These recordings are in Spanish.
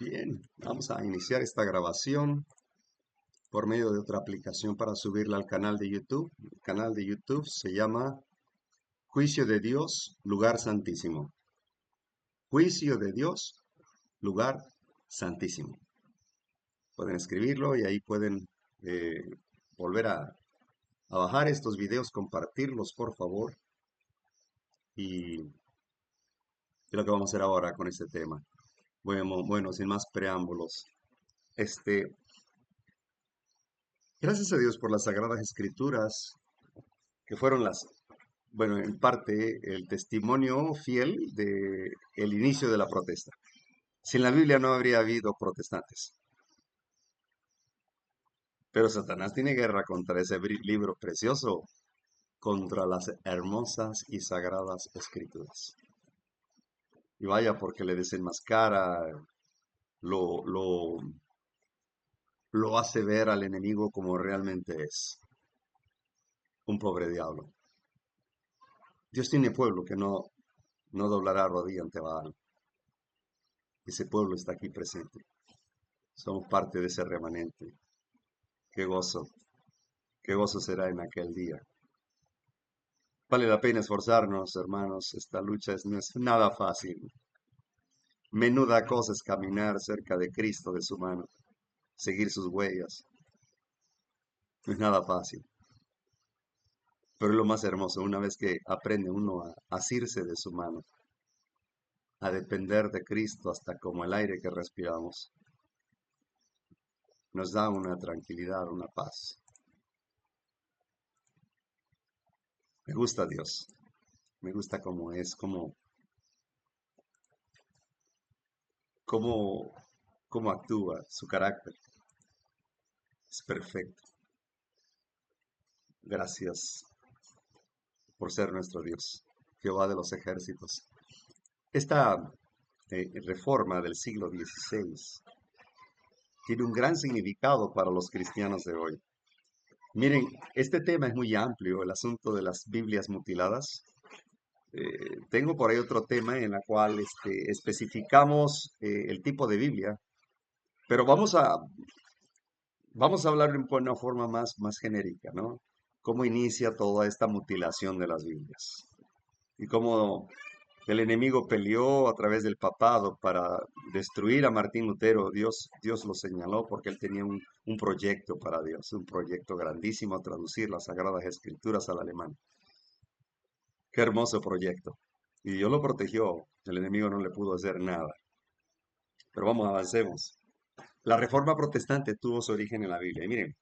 Bien, vamos a iniciar esta grabación por medio de otra aplicación para subirla al canal de YouTube. El canal de YouTube se llama Juicio de Dios, Lugar Santísimo. Juicio de Dios, Lugar Santísimo. Pueden escribirlo y ahí pueden eh, volver a bajar estos videos, compartirlos por favor. Y lo que vamos a hacer ahora con este tema. Bueno, sin más preámbulos. Este, Gracias a Dios por las Sagradas Escrituras, que fueron bueno, en parte el testimonio fiel de el inicio de la protesta. Sin la Biblia no habría habido protestantes. Pero Satanás tiene guerra contra ese libro precioso, contra las hermosas y sagradas escrituras. Y vaya porque le desenmascara, lo, lo, lo hace ver al enemigo como realmente es, un pobre diablo. Dios tiene pueblo que no doblará rodilla ante Baal. Ese pueblo está aquí presente. Somos parte de ese remanente. Qué gozo, qué gozo será en aquel día. Vale la pena esforzarnos, hermanos. Esta lucha no es nada fácil. Menuda cosa es caminar cerca de Cristo, de su mano, seguir sus huellas. No es nada fácil. Pero es lo más hermoso, una vez que aprende uno a asirse de su mano, a depender de Cristo hasta como el aire que respiramos, nos da una tranquilidad, una paz. Me gusta Dios, me gusta cómo es, cómo, cómo actúa, su carácter. Es perfecto. Gracias por ser nuestro Dios, Jehová de los ejércitos. Esta reforma del siglo XVI tiene un gran significado para los cristianos de hoy. Miren, este tema es muy amplio, el asunto de las Biblias mutiladas. Tengo por ahí otro tema en la cual especificamos el tipo de Biblia, pero vamos a hablar de una forma más genérica, ¿no? Cómo inicia toda esta mutilación de las Biblias y cómo el enemigo peleó a través del papado para destruir a Martín Lutero. Dios lo señaló porque él tenía un proyecto para Dios, un proyecto grandísimo, traducir las Sagradas Escrituras al alemán. Qué hermoso proyecto. Y Dios lo protegió, el enemigo no le pudo hacer nada. Pero vamos, avancemos. La Reforma Protestante tuvo su origen en la Biblia. Y miren,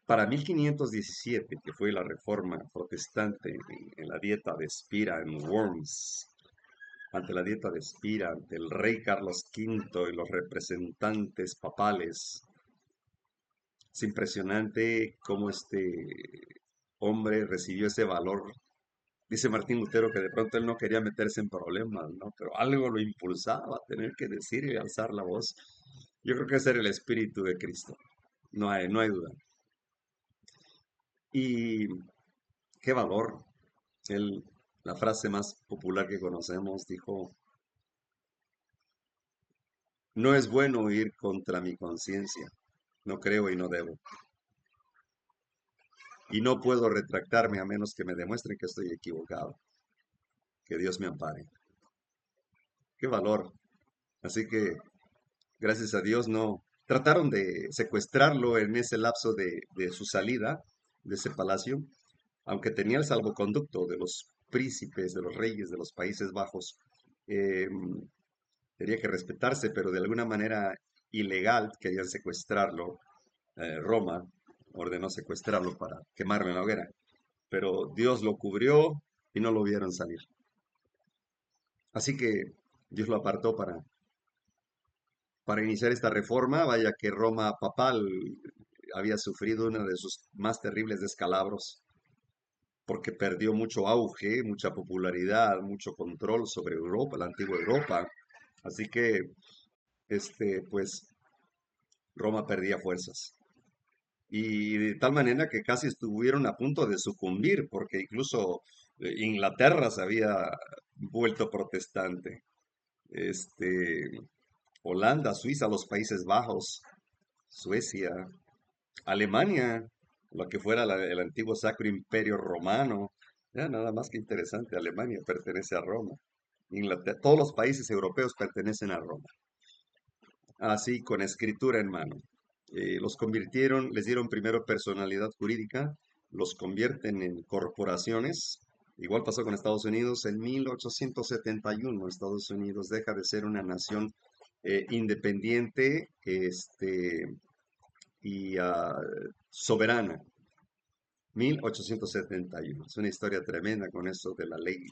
para 1517, que fue la Reforma Protestante en la dieta de Spira en Worms, ante la dieta de Spira, ante el rey Carlos V y los representantes papales. Es impresionante cómo este hombre recibió ese valor. Dice Martín Lutero que de pronto él no quería meterse en problemas, ¿no? Pero algo lo impulsaba a tener que decir y alzar la voz. Yo creo que ese era el espíritu de Cristo. No hay duda. Y qué valor. Él, la frase más popular que conocemos dijo, no es bueno ir contra mi conciencia. No creo y no debo. Y no puedo retractarme a menos que me demuestren que estoy equivocado. Que Dios me ampare. Qué valor. Así que, gracias a Dios, no. Trataron de secuestrarlo en ese lapso de su salida de ese palacio, aunque tenía el salvoconducto de los príncipes, de los reyes de los Países Bajos. eh, Tenía que respetarse, pero de alguna manera ilegal querían secuestrarlo. Roma ordenó secuestrarlo para quemarlo en la hoguera, pero Dios lo cubrió y no lo vieron salir. Así que Dios lo apartó para iniciar esta reforma. Vaya que Roma papal había sufrido uno de sus más terribles descalabros porque perdió mucho auge, mucha popularidad, mucho control sobre Europa, la antigua Europa. Así que, pues, Roma perdía fuerzas. Y de tal manera que casi estuvieron a punto de sucumbir, porque incluso Inglaterra se había vuelto protestante. Este, Holanda, Suiza, los Países Bajos, Suecia, Alemania, lo que fuera el antiguo Sacro Imperio Romano. Ya, nada más que interesante, Alemania pertenece a Roma. Inglaterra, todos los países europeos pertenecen a Roma, así con escritura en mano. Los convirtieron, les dieron primero personalidad jurídica, los convierten en corporaciones. Igual pasó con Estados Unidos en 1871. Estados Unidos deja de ser una nación independiente y soberana. 1871. Es una historia tremenda con eso de la ley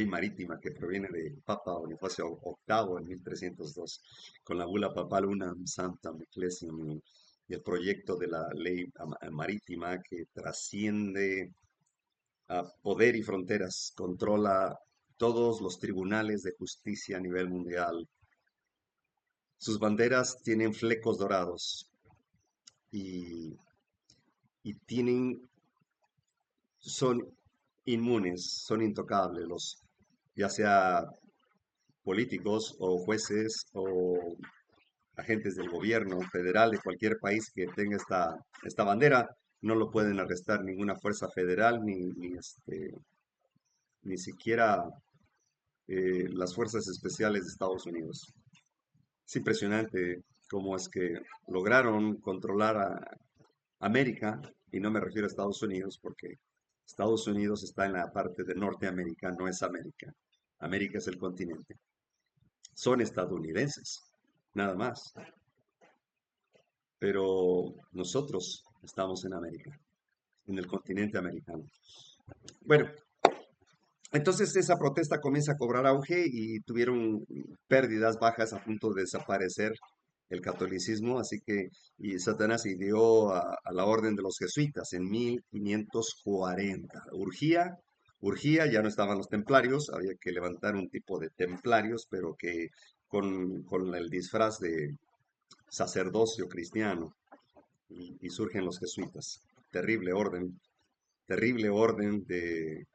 marítima que proviene de Papa Bonifacio VIII en 1302, con la bula papal Unam Sanctam Ecclesiam y el proyecto de la ley marítima que trasciende a poder y fronteras, controla todos los tribunales de justicia a nivel mundial. Sus banderas tienen flecos dorados y, y tienen son inmunes, son intocables, ya sea políticos o jueces o agentes del gobierno federal de cualquier país que tenga esta bandera, no lo pueden arrestar ninguna fuerza federal ni siquiera las fuerzas especiales de Estados Unidos. Es impresionante cómo es que lograron controlar a América, y no me refiero a Estados Unidos porque Estados Unidos está en la parte de Norteamérica, no es América. América es el continente. Son estadounidenses, nada más. Pero nosotros estamos en América, en el continente americano. Bueno, entonces esa protesta comienza a cobrar auge y tuvieron pérdidas bajas a punto de desaparecer el catolicismo, así que y Satanás ideó a la orden de los jesuitas en 1540. Urgía, ya no estaban los templarios, había que levantar un tipo de templarios, pero que con el disfraz de sacerdocio cristiano, y surgen los jesuitas. Terrible orden de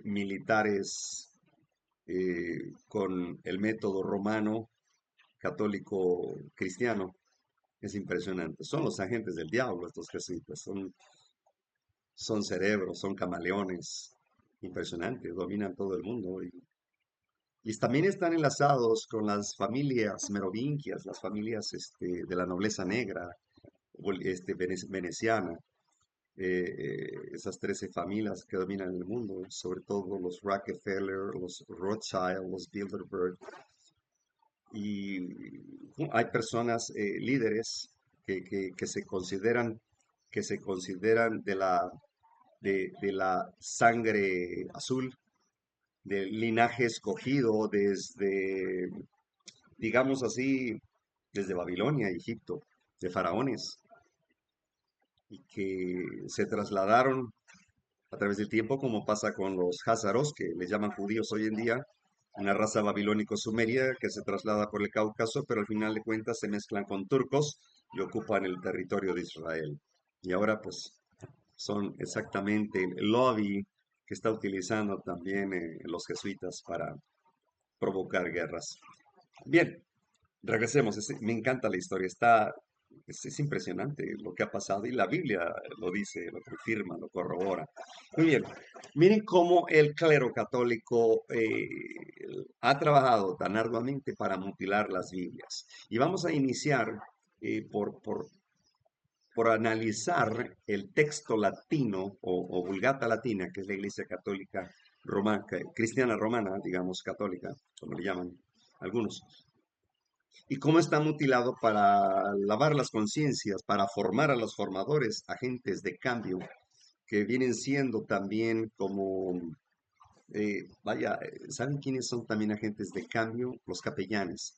militares con el método romano, católico, cristiano. Es impresionante. Son los agentes del diablo estos jesuitas. Son cerebros, son camaleones. Impresionante. Dominan todo el mundo. Y también están enlazados con las familias merovingias, las familias de la nobleza negra, veneciana. Esas 13 familias que dominan el mundo, sobre todo los Rockefeller, los Rothschild, los Bilderberg, y hay personas, líderes, que que se consideran de la sangre azul, del linaje escogido desde, digamos así, desde Babilonia, Egipto, de faraones, y que se trasladaron a través del tiempo, como pasa con los házaros, que les llaman judíos hoy en día, una raza babilónico-sumeria que se traslada por el Cáucaso, pero al final de cuentas se mezclan con turcos y ocupan el territorio de Israel. Y ahora pues son exactamente el lobby que está utilizando también los jesuitas para provocar guerras. Bien, regresemos, me encanta la historia, es impresionante lo que ha pasado y la Biblia lo dice, lo confirma, lo corrobora. Muy bien, miren cómo el clero católico ha trabajado tan arduamente para mutilar las Biblias. Y vamos a iniciar eh, por, por, por analizar el texto latino o Vulgata Latina, que es la Iglesia Católica Romana, cristiana romana, digamos católica, como le llaman algunos, y cómo está mutilado para lavar las conciencias, para formar a los formadores, agentes de cambio, que vienen siendo también como, ¿saben quiénes son también agentes de cambio? Los capellanes.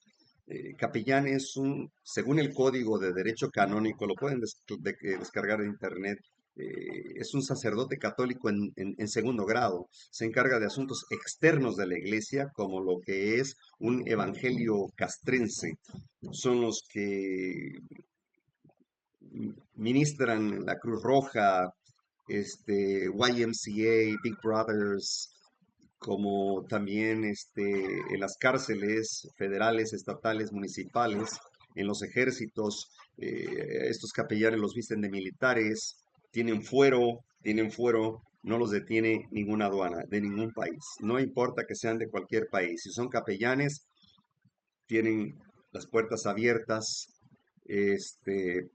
Capellán es según el Código de Derecho Canónico, lo pueden descargar de internet, es un sacerdote católico en segundo grado. Se encarga de asuntos externos de la iglesia, como lo que es un evangelio castrense. Son los que ministran la Cruz Roja, YMCA, Big Brothers, como también en las cárceles federales, estatales, municipales, en los ejércitos. Estos capellanes los visten de militares, tienen fuero, no los detiene ninguna aduana de ningún país. No importa que sean de cualquier país. Si son capellanes, tienen las puertas abiertas. Este,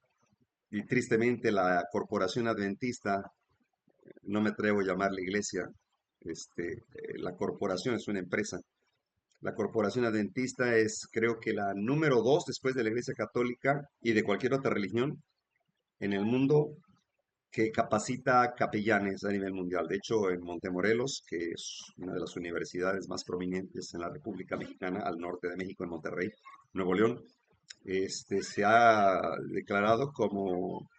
y tristemente la corporación adventista, no me atrevo a llamarla iglesia, la corporación es una empresa. La corporación adventista es, creo que la número dos después de la iglesia católica y de cualquier otra religión en el mundo que capacita capellanes a nivel mundial. De hecho, en Montemorelos, que es una de las universidades más prominentes en la República Mexicana, al norte de México, en Monterrey, Nuevo León, se ha declarado como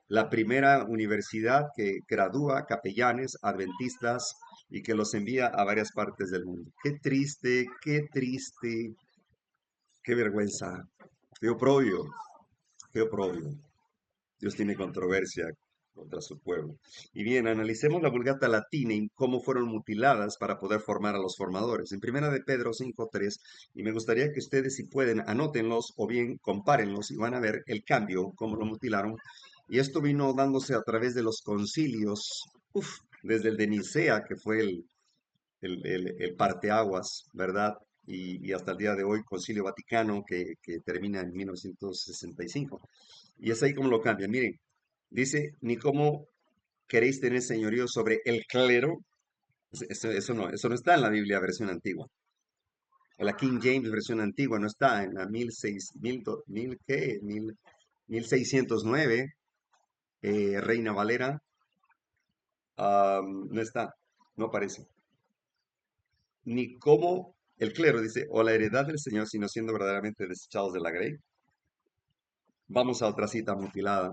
la primera universidad que gradúa capellanes adventistas y que los envía a varias partes del mundo. Qué triste, qué vergüenza, qué oprobio, qué oprobio. Dios tiene controversia contra su pueblo. Y bien, analicemos la Vulgata Latina y cómo fueron mutiladas para poder formar a los formadores. En Primera de Pedro 5:3, y me gustaría que ustedes, si pueden, anótenlos o bien compárenlos y van a ver el cambio, cómo lo mutilaron. Y esto vino dándose a través de los concilios, desde el de Nicea, que fue el parteaguas, ¿verdad? Y hasta el día de hoy, Concilio Vaticano, que termina en 1965. Y es ahí como lo cambian. Miren, dice, ni cómo queréis tener señorío sobre el clero. Eso no está en la Biblia versión antigua. En la King James versión antigua no está. En la 1609, Reina Valera, no está, no aparece. Ni cómo el clero dice, o la heredad del Señor, sino siendo verdaderamente desechados de la grey. Vamos a otra cita mutilada.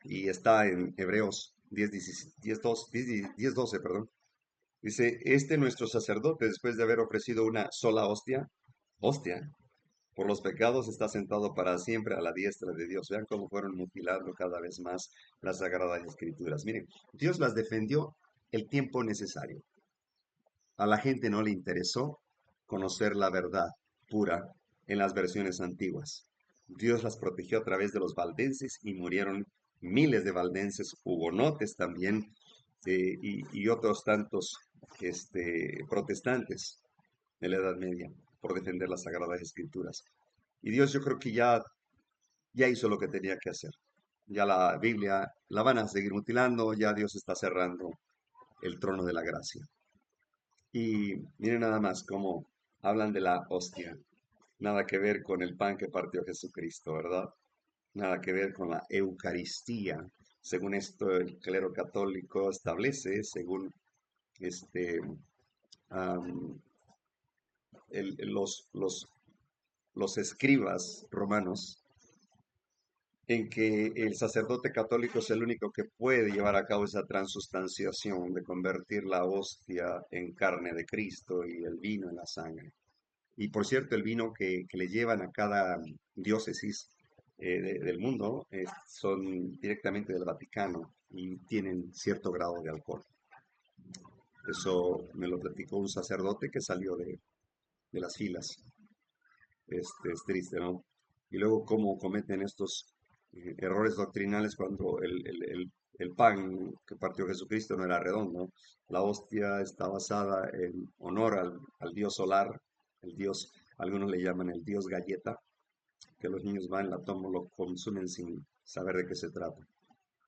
Y está en Hebreos 10:12, perdón. Dice, nuestro sacerdote, después de haber ofrecido una sola hostia, por los pecados está sentado para siempre a la diestra de Dios. Vean cómo fueron mutilando cada vez más las Sagradas Escrituras. Miren, Dios las defendió el tiempo necesario. A la gente no le interesó conocer la verdad pura en las versiones antiguas. Dios las protegió a través de los valdenses y murieron miles de valdenses, hugonotes también, y otros tantos protestantes de la Edad Media por defender las Sagradas Escrituras. Y Dios, yo creo que ya hizo lo que tenía que hacer. Ya la Biblia la van a seguir mutilando, ya Dios está cerrando el trono de la gracia. Y miren nada más cómo hablan de la hostia. Nada que ver con el pan que partió Jesucristo, ¿verdad? Nada que ver con la Eucaristía. Según esto, el clero católico establece, según este, am, los escribas romanos, en que el sacerdote católico es el único que puede llevar a cabo esa transustanciación de convertir la hostia en carne de Cristo y el vino en la sangre. Y por cierto, el vino que le llevan a cada diócesis del mundo son directamente del Vaticano y tienen cierto grado de alcohol. Eso me lo platicó un sacerdote que salió de las filas. Es triste, ¿no? Y luego cómo cometen estos errores doctrinales cuando el pan que partió Jesucristo no era redondo. La hostia está basada en honor al dios solar, el dios, algunos le llaman el dios galleta, que los niños van, la toman, lo consumen sin saber de qué se trata,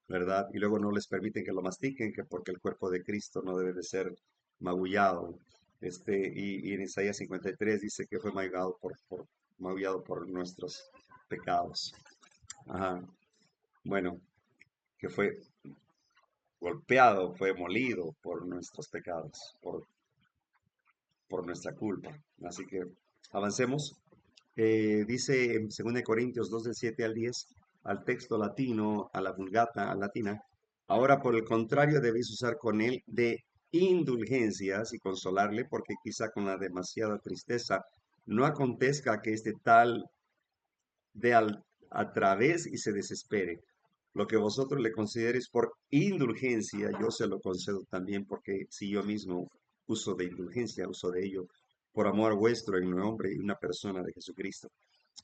¿verdad? Y luego no les permiten que lo mastiquen, que porque el cuerpo de Cristo no debe de ser magullado. Y en Isaías 53 dice que fue magullado por nuestros pecados. Ajá. Bueno, que fue golpeado, fue molido por nuestros pecados, por nuestra culpa. Así que avancemos. Dice en 2 Corintios 2 del 7 al 10, al texto latino, a la vulgata latina, ahora por el contrario debéis usar con él de indulgencias y consolarle, porque quizá con la demasiada tristeza no acontezca que este tal de a través y se desespere. Lo que vosotros le consideréis por indulgencia, yo se lo concedo también, porque si yo mismo uso de indulgencia, uso de ello, por amor vuestro en nombre y una persona de Jesucristo.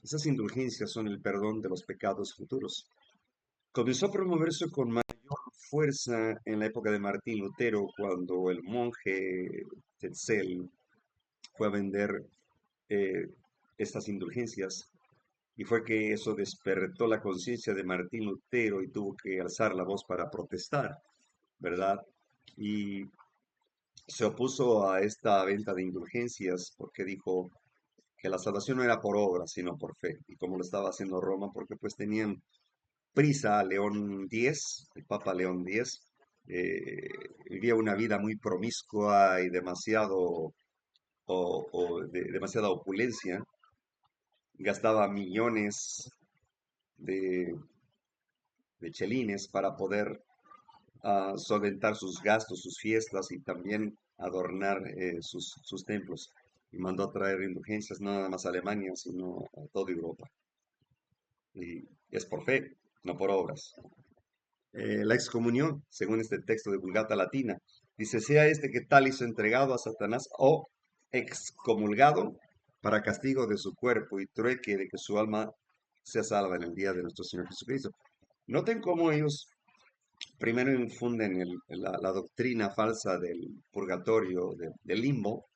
Esas indulgencias son el perdón de los pecados futuros. Comenzó a promoverse con mayor fuerza en la época de Martín Lutero, cuando el monje Tetzel fue a vender eh, estas indulgencias, y fue que eso despertó la conciencia de Martín Lutero y tuvo que alzar la voz para protestar, ¿verdad? Y se opuso a esta venta de indulgencias porque dijo que la salvación no era por obra, sino por fe. Y como lo estaba haciendo Roma, porque pues tenían prisa, León X, el Papa León X, vivía una vida muy promiscua y demasiada opulencia, gastaba millones de, de chelines para poder solventar sus gastos, sus fiestas y también adornar sus templos. Y mandó a traer indulgencias no nada más a Alemania, sino a toda Europa. Y es por fe, no por obras. La excomunión, según este texto de Vulgata Latina, dice, sea este que tal hizo entregado a Satanás o excomulgado para castigo de su cuerpo y trueque de que su alma sea salva en el día de nuestro Señor Jesucristo. Noten cómo ellos primero infunden la doctrina falsa del purgatorio, del limbo,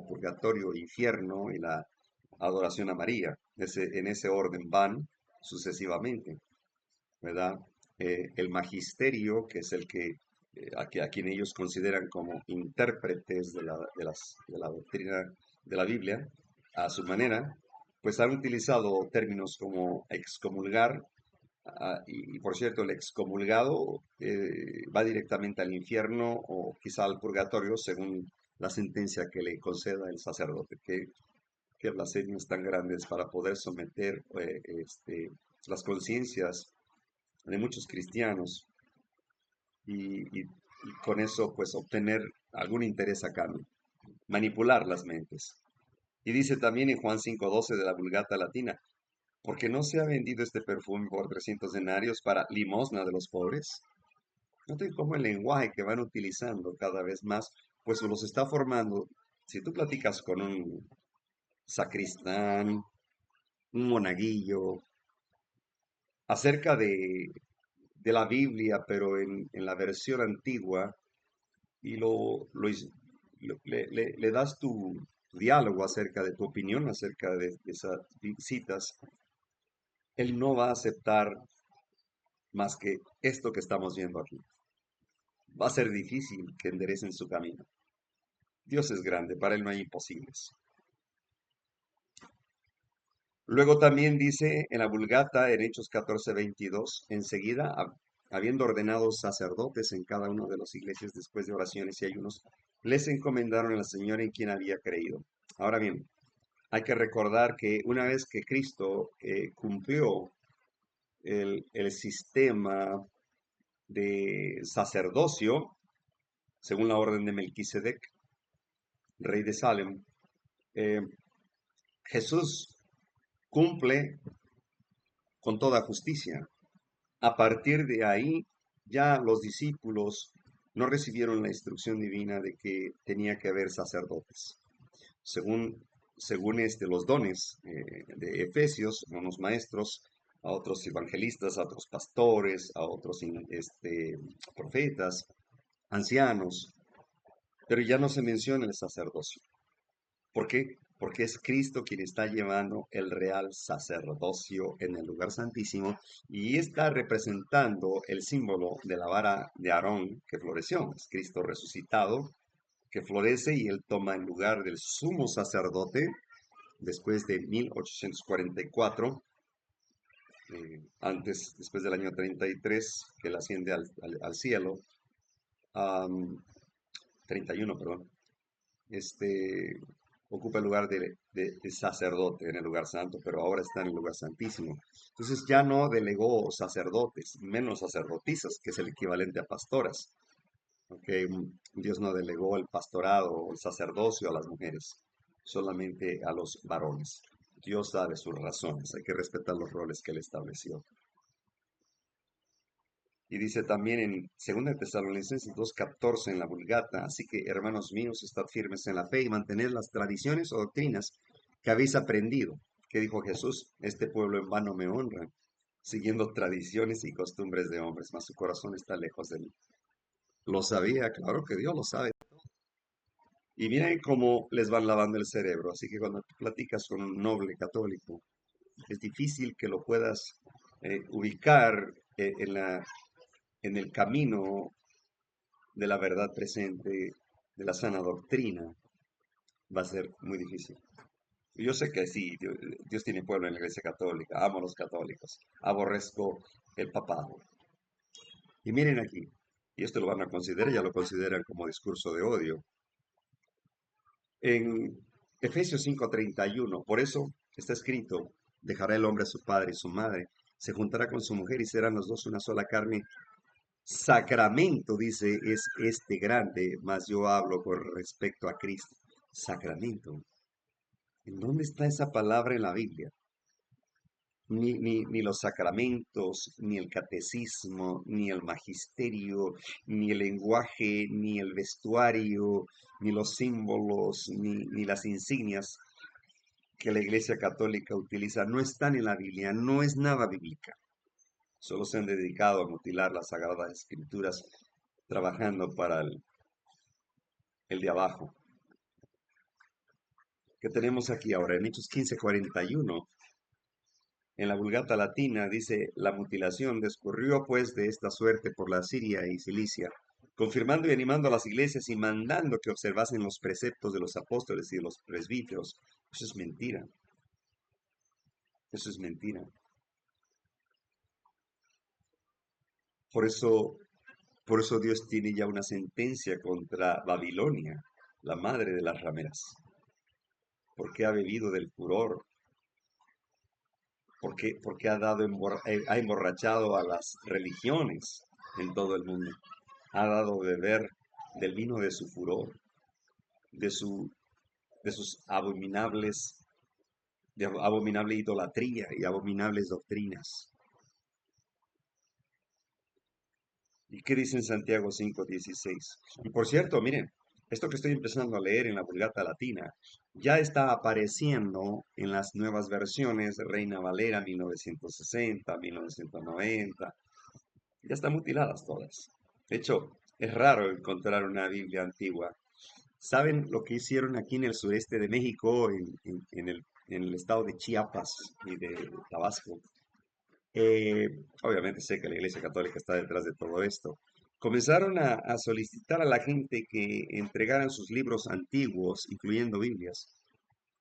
purgatorio, infierno y la adoración a María. En ese orden van sucesivamente, ¿verdad? El magisterio, que es el a quien ellos consideran como intérpretes de la doctrina de la Biblia, a su manera, pues han utilizado términos como excomulgar, y por cierto, el excomulgado va directamente al infierno o quizá al purgatorio según la sentencia que le conceda el sacerdote. Qué blasfemias tan grandes para poder someter las conciencias de muchos cristianos y con eso pues obtener algún interés a cambio, manipular las mentes. Y dice también en Juan 5:12 de la Vulgata Latina, porque no se ha vendido este perfume por 300 denarios para limosna de los pobres. Noten cómo el lenguaje que van utilizando cada vez más, pues los está formando. Si tú platicas con un sacristán, un monaguillo, acerca de la Biblia, pero en la versión antigua, y le das tu diálogo acerca de tu opinión, acerca de esas citas, él no va a aceptar más que esto que estamos viendo aquí. Va a ser difícil que enderecen su camino. Dios es grande, para él no hay imposibles. Luego también dice en la Vulgata, en Hechos 14:22, enseguida, habiendo ordenado sacerdotes en cada una de las iglesias después de oraciones y ayunos, les encomendaron a la Señora en quien había creído. Ahora bien, hay que recordar que una vez que Cristo cumplió el sistema de sacerdocio, según la orden de Melquisedec, rey de Salem, eh, Jesús cumple con toda justicia. A partir de ahí, ya los discípulos no recibieron la instrucción divina de que tenía que haber sacerdotes. Según los dones de Efesios, a unos maestros, a otros evangelistas, a otros pastores, a otros profetas, ancianos, pero ya no se menciona el sacerdocio. ¿Por qué? Porque es Cristo quien está llevando el real sacerdocio en el lugar santísimo y está representando el símbolo de la vara de Aarón que floreció. Es Cristo resucitado que florece y él toma el lugar del sumo sacerdote después de 1844, después del año 33, que él asciende al cielo, 31, perdón. Ocupa el lugar de sacerdote en el lugar santo, pero ahora está en el lugar santísimo. Entonces ya no delegó sacerdotes, menos sacerdotisas, que es el equivalente a pastoras. ¿Okay? Dios no delegó el pastorado o el sacerdocio a las mujeres, solamente a los varones. Dios sabe sus razones, hay que respetar los roles que él estableció. Y dice también en 2 Tesalonicenses 2:14 en la Vulgata, así que hermanos míos, estad firmes en la fe y mantened las tradiciones o doctrinas que habéis aprendido. ¿Qué dijo Jesús? Este pueblo en vano me honra, siguiendo tradiciones y costumbres de hombres, mas su corazón está lejos de mí. Lo sabía, claro que Dios lo sabe. Y miren cómo les van lavando el cerebro. Así que cuando tú platicas con un noble católico, es difícil que lo puedas ubicar en el camino de la verdad presente, de la sana doctrina, va a ser muy difícil. Yo sé que sí, Dios tiene pueblo en la Iglesia Católica, amo a los católicos, aborrezco el papado. Y miren aquí, y esto lo van a considerar, ya lo consideran como discurso de odio. En Efesios 5:31, por eso está escrito, dejará el hombre a su padre y su madre, se juntará con su mujer y serán los dos una sola carne. Sacramento, dice, es este grande, mas yo hablo con respecto a Cristo. Sacramento. ¿En dónde está esa palabra en la Biblia? Ni los sacramentos, ni el catecismo, ni el magisterio, ni el lenguaje, ni el vestuario, ni los símbolos, ni las insignias que la Iglesia Católica utiliza no están en la Biblia, no es nada bíblica. Solo se han dedicado a mutilar las Sagradas Escrituras trabajando para el de abajo. ¿Qué tenemos aquí ahora? En Hechos 15:41, en la Vulgata Latina dice, la mutilación discurrió pues de esta suerte por la Siria y Cilicia, confirmando y animando a las iglesias y mandando que observasen los preceptos de los apóstoles y de los presbíteros. Eso es mentira. Eso es mentira. Por eso, por eso Dios tiene ya una sentencia contra Babilonia, la madre de las rameras, porque ha bebido del furor, porque ha emborrachado a las religiones en todo el mundo. Ha dado de beber del vino de su furor, de, su, de sus abominable idolatría y abominables doctrinas. ¿Y qué dice en Santiago 5:16? Y por cierto, miren, esto que estoy empezando a leer en la Vulgata Latina ya está apareciendo en las nuevas versiones de Reina Valera 1960, 1990. Ya están mutiladas todas. De hecho, es raro encontrar una Biblia antigua. ¿Saben lo que hicieron aquí en el sureste de México, en el estado de Chiapas y de Tabasco? Eh, Obviamente sé que la Iglesia Católica está detrás de todo esto. Comenzaron a solicitar a la gente que entregaran sus libros antiguos, incluyendo Biblias,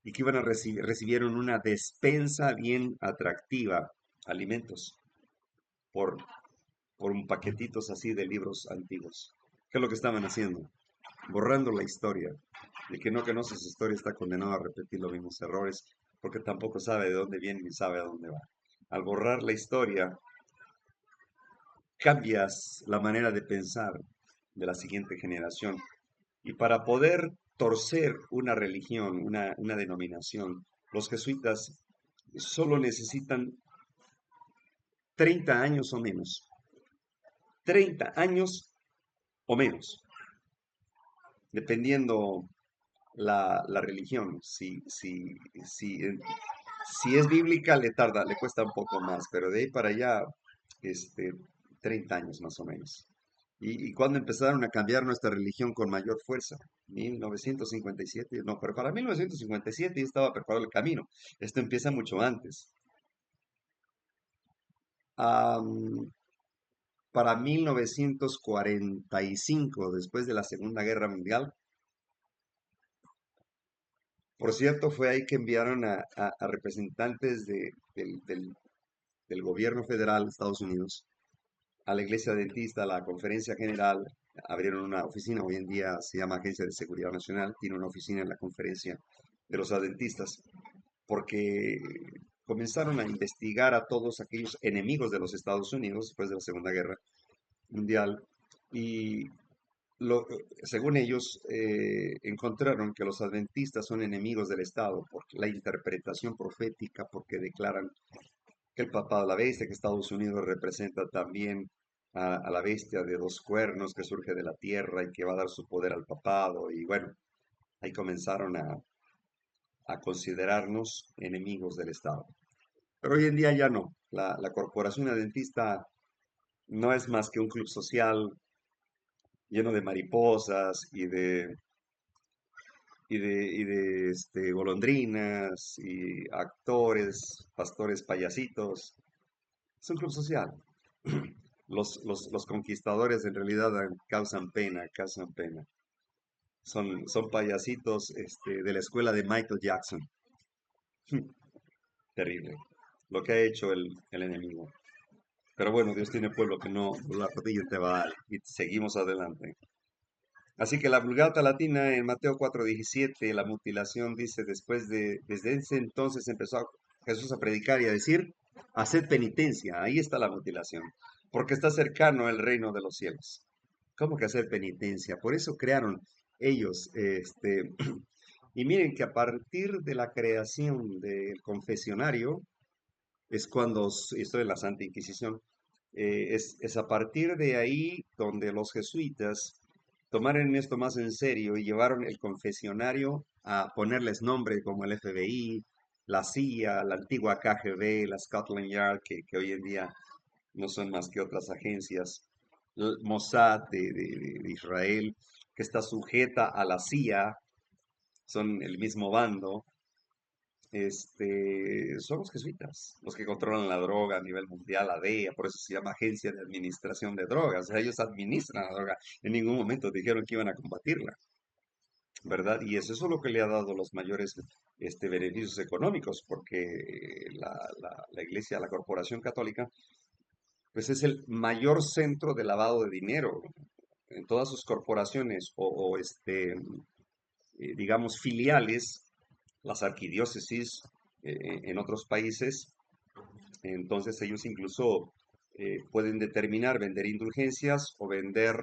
y que iban a recibieron una despensa bien atractiva, alimentos, por, por un paquetitos así de libros antiguos. ¿Qué es lo que estaban haciendo? Borrando la historia. El que no conoce su historia está condenado a repetir los mismos errores, porque tampoco sabe de dónde viene ni sabe a dónde va. Al borrar la historia, cambias la manera de pensar de la siguiente generación. Y para poder torcer una religión, una denominación, los jesuitas solo necesitan 30 años o menos. 30 años o menos, dependiendo la religión. Si es bíblica, le cuesta un poco más, pero de ahí para allá, este, 30 años más o menos. ¿Y cuándo empezaron a cambiar nuestra religión con mayor fuerza? 1957, no, pero para 1957 ya estaba preparado el camino. Esto empieza mucho antes. Am, para 1945, después de la Segunda Guerra Mundial, por cierto, fue ahí que enviaron a representantes del gobierno federal de Estados Unidos a la iglesia adventista, a la conferencia general, abrieron una oficina, hoy en día se llama Agencia de Seguridad Nacional, tiene una oficina en la conferencia de los adventistas, porque comenzaron a investigar a todos aquellos enemigos de los Estados Unidos después de la Segunda Guerra Mundial y según ellos encontraron que los adventistas son enemigos del Estado por la interpretación profética, porque declaran que el papado a la bestia, que Estados Unidos representa también a la bestia de dos cuernos que surge de la tierra y que va a dar su poder al papado. Y bueno, ahí comenzaron a considerarnos enemigos del Estado. Pero hoy en día ya no. La corporación adventista no es más que un club social lleno de mariposas y de golondrinas y actores, pastores payasitos. Es un club social. Los conquistadores en realidad causan pena, causan pena. Son payasitos de la escuela de Michael Jackson. Terrible. Lo que ha hecho el enemigo. Pero bueno, Dios tiene pueblo que no la rodilla te va a dar. Y seguimos adelante. Así que la Vulgata Latina en Mateo 4:17, la mutilación dice, desde ese entonces empezó Jesús a predicar y a decir, haced penitencia, ahí está la mutilación, porque está cercano el reino de los cielos. ¿Cómo que hacer penitencia? Por eso crearon ellos, y miren que a partir de la creación del confesionario, es cuando esto de la Santa Inquisición, es a partir de ahí donde los jesuitas tomaron esto más en serio y llevaron el confesionario a ponerles nombre como el FBI, la CIA, la antigua KGB, la Scotland Yard, que hoy en día no son más que otras agencias, el Mossad de Israel, que está sujeta a la CIA, son el mismo bando, son los jesuitas, los que controlan la droga a nivel mundial, la DEA, por eso se llama Agencia de Administración de Drogas. O sea, ellos administran la droga. En ningún momento dijeron que iban a combatirla, ¿verdad? Y eso es lo que le ha dado los mayores beneficios económicos, porque la Iglesia, la Corporación Católica, pues es el mayor centro de lavado de dinero en todas sus corporaciones digamos, filiales, las arquidiócesis en otros países. Entonces ellos incluso pueden determinar vender indulgencias o vender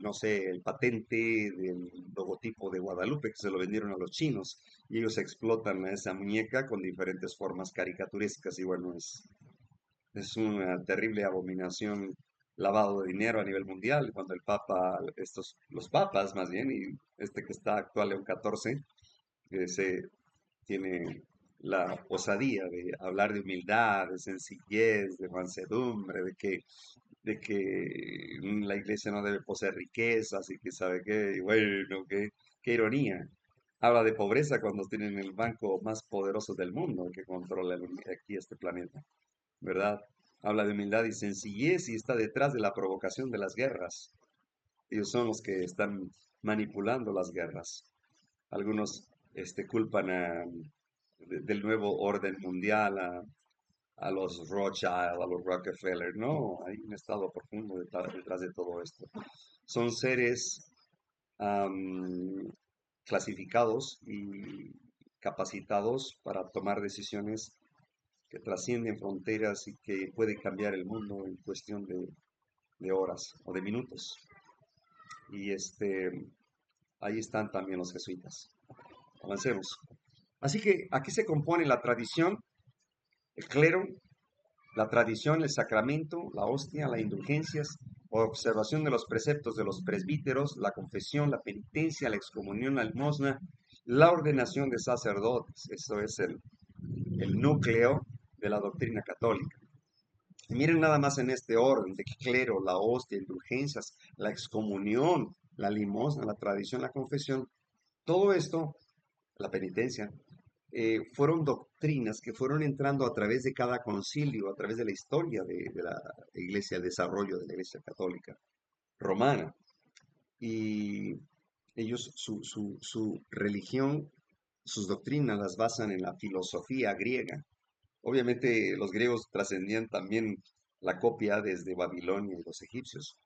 no sé, el patente del logotipo de Guadalupe que se lo vendieron a los chinos y ellos explotan a esa muñeca con diferentes formas caricaturescas y bueno, es una terrible abominación lavado de dinero a nivel mundial cuando el Papa, los papas más bien, y este que está actual, León XIV, se tiene la osadía de hablar de humildad, de sencillez, de mansedumbre, de que la iglesia no debe poseer riquezas y que sabe qué, y bueno, qué ironía. Habla de pobreza cuando tienen el banco más poderoso del mundo que controla aquí este planeta, ¿verdad? Habla de humildad y sencillez y está detrás de la provocación de las guerras. Ellos son los que están manipulando las guerras. Algunos culpan del nuevo orden mundial a los Rothschild, a los Rockefeller. No, hay un estado profundo detrás de todo esto. Son seres am, clasificados y capacitados para tomar decisiones que trascienden fronteras y que pueden cambiar el mundo en cuestión de horas o de minutos. Y ahí están también los jesuitas. Avancemos. Así que aquí se compone la tradición, el clero, la tradición, el sacramento, la hostia, las indulgencias, observación de los preceptos de los presbíteros, la confesión, la penitencia, la excomunión, la limosna, la ordenación de sacerdotes. Eso es el núcleo de la doctrina católica. Y miren nada más en este orden de clero, la hostia, indulgencias, la excomunión, la limosna, la tradición, la confesión. Todo esto, la penitencia, fueron doctrinas que fueron entrando a través de cada concilio, a través de la historia de la iglesia, el desarrollo de la iglesia católica romana. Y ellos, su religión, sus doctrinas las basan en la filosofía griega. Obviamente los griegos trascendían también la copia desde Babilonia y los egipcios.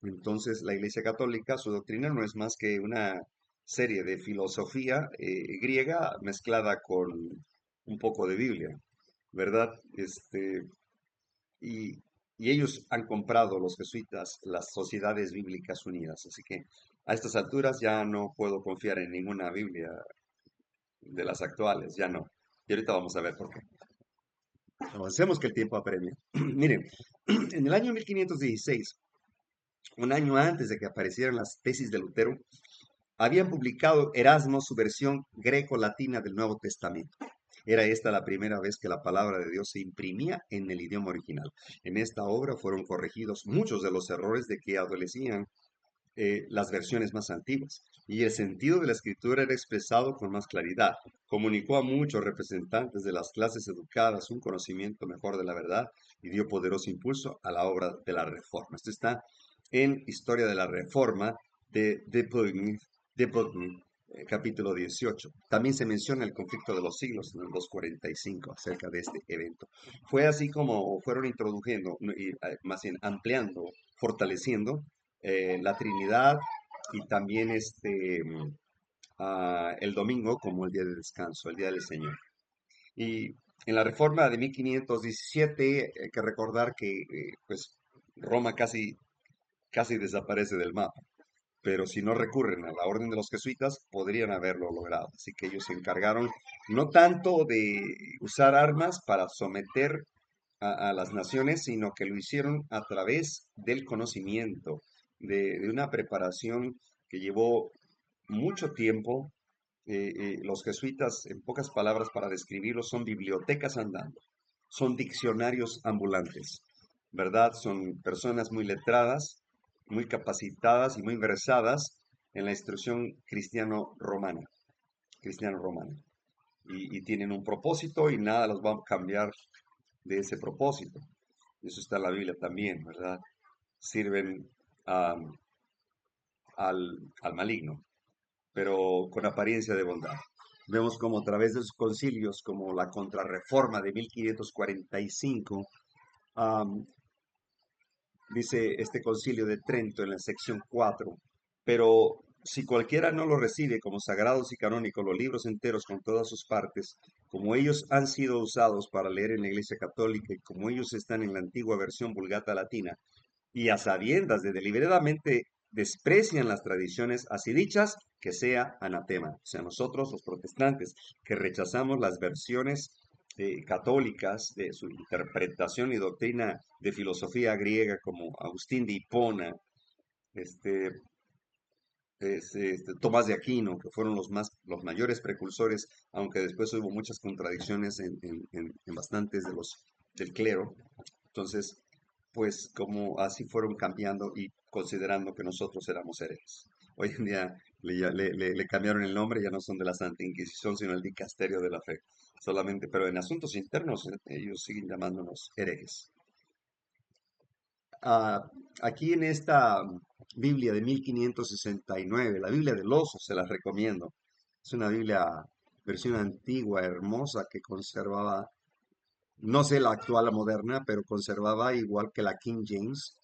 Entonces, la Iglesia Católica, su doctrina no es más que una serie de filosofía griega mezclada con un poco de Biblia, ¿verdad? Y, y ellos han comprado, los jesuitas, las Sociedades Bíblicas Unidas. Así que a estas alturas ya no puedo confiar en ninguna Biblia de las actuales, ya no. Y ahorita vamos a ver por qué. Avancemos que el tiempo apremia. Miren, en el año 1516, un año antes de que aparecieran las tesis de Lutero, habían publicado Erasmo su versión greco-latina del Nuevo Testamento. Era esta la primera vez que la palabra de Dios se imprimía en el idioma original. En esta obra fueron corregidos muchos de los errores de que adolecían las versiones más antiguas, y el sentido de la escritura era expresado con más claridad. Comunicó a muchos representantes de las clases educadas un conocimiento mejor de la verdad y dio poderoso impulso a la obra de la Reforma. Esto está en Historia de la Reforma de Bodmer, capítulo 18. También se menciona el conflicto de los siglos en el 245 acerca de este evento. Fue así como fueron introduciendo, y más bien ampliando, fortaleciendo la Trinidad y también el domingo como el día de descanso, el día del Señor. Y en la reforma de 1517, hay que recordar que pues Roma casi desaparece del mapa, pero si no recurren a la orden de los jesuitas, podrían haberlo logrado. Así que ellos se encargaron no tanto de usar armas para someter a las naciones, sino que lo hicieron a través del conocimiento, de una preparación que llevó mucho tiempo. Los jesuitas, en pocas palabras para describirlos, son bibliotecas andando, son diccionarios ambulantes, ¿verdad? Son personas muy letradas, muy capacitadas y muy versadas en la instrucción cristiano-romana. Y tienen un propósito y nada los va a cambiar de ese propósito. Eso está en la Biblia también, ¿verdad? Sirven am, al maligno, pero con apariencia de bondad. Vemos como a través de sus concilios, como la Contrarreforma de 1545, am, dice este concilio de Trento en la sección 4, pero si cualquiera no lo recibe como sagrados y canónicos los libros enteros con todas sus partes, como ellos han sido usados para leer en la Iglesia Católica y como ellos están en la antigua versión Vulgata Latina, y a sabiendas de deliberadamente desprecian las tradiciones así dichas, que sea anatema. O sea, nosotros los protestantes que rechazamos las versiones católicas de su interpretación y doctrina de filosofía griega como Agustín de Hipona, este, Tomás de Aquino, que fueron los mayores precursores, aunque después hubo muchas contradicciones en bastantes del clero. Entonces, pues como así fueron cambiando y considerando que nosotros éramos herejes. Hoy en día le cambiaron el nombre, ya no son de la Santa Inquisición, sino el Dicasterio de la Fe. Solamente, pero en asuntos internos ellos siguen llamándonos herejes. Ah, aquí en esta Biblia de 1569, la Biblia del Oso, se las recomiendo. Es una Biblia, versión antigua, hermosa, que conservaba, no sé la actual, la moderna, pero conservaba igual que la King James,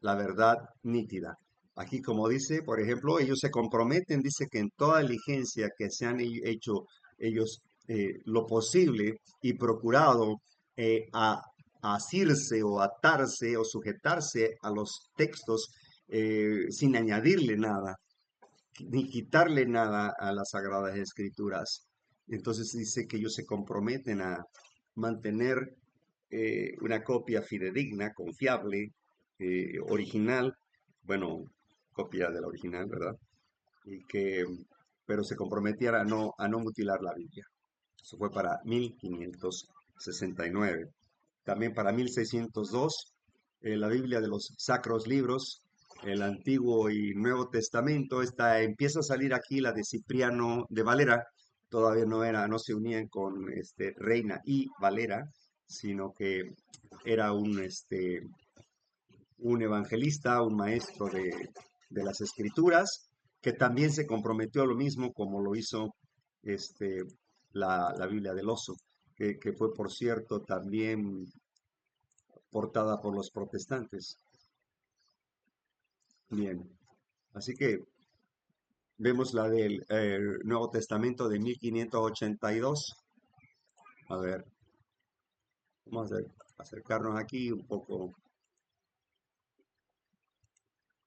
la verdad nítida. Aquí, como dice, por ejemplo, ellos se comprometen, dice que en toda diligencia que se han hecho ellos lo posible y procurado a asirse o atarse o sujetarse a los textos sin añadirle nada, ni quitarle nada a las Sagradas Escrituras. Entonces dice que ellos se comprometen a mantener una copia fidedigna, confiable, original, bueno, copia de la original, ¿verdad? Y que, pero se comprometieron a no mutilar la Biblia. Eso fue para 1569. También para 1602, la Biblia de los Sacros Libros, el Antiguo y Nuevo Testamento, empieza a salir aquí la de Cipriano de Valera. Todavía no se unían con Reina y Valera, sino que era un evangelista, un maestro de las escrituras, que también se comprometió a lo mismo como lo hizo este, la Biblia del Oso, que fue, por cierto, también portada por los protestantes. Bien, así que vemos la del Nuevo Testamento de 1582. A ver, vamos a acercarnos aquí un poco.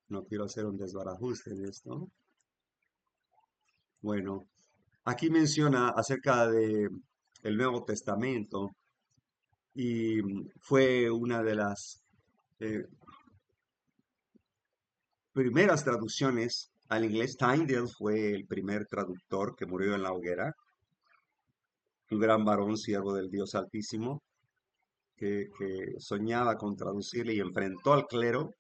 No quiero hacer un desbarajuste de esto. Bueno, aquí menciona acerca de el Nuevo Testamento. y fue una de las eh, primeras traducciones al inglés. Tyndale fue el primer traductor que murió en la hoguera, un gran varón, siervo del Dios Altísimo, que soñaba con traducirle y enfrentó al clero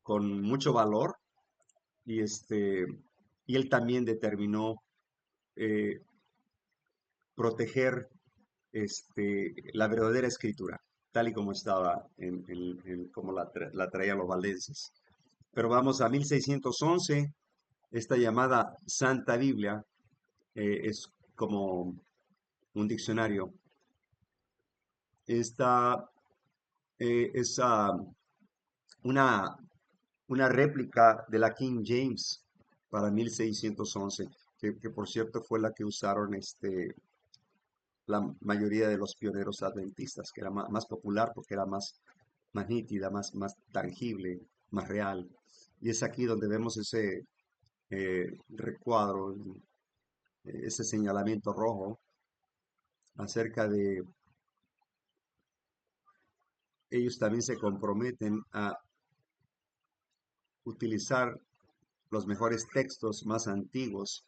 con mucho valor y y él también determinó eh, proteger la verdadera escritura, tal y como estaba como la traían los valdenses. Pero vamos a 1611, esta llamada Santa Biblia es como un diccionario. Esta es una, una réplica de la King James para 1611, que por cierto fue la que usaron la mayoría de los pioneros adventistas, que era más popular porque era más nítida, más tangible, más real. Y es aquí donde vemos ese recuadro, ese señalamiento rojo acerca de ellos también se comprometen a utilizar los mejores textos más antiguos,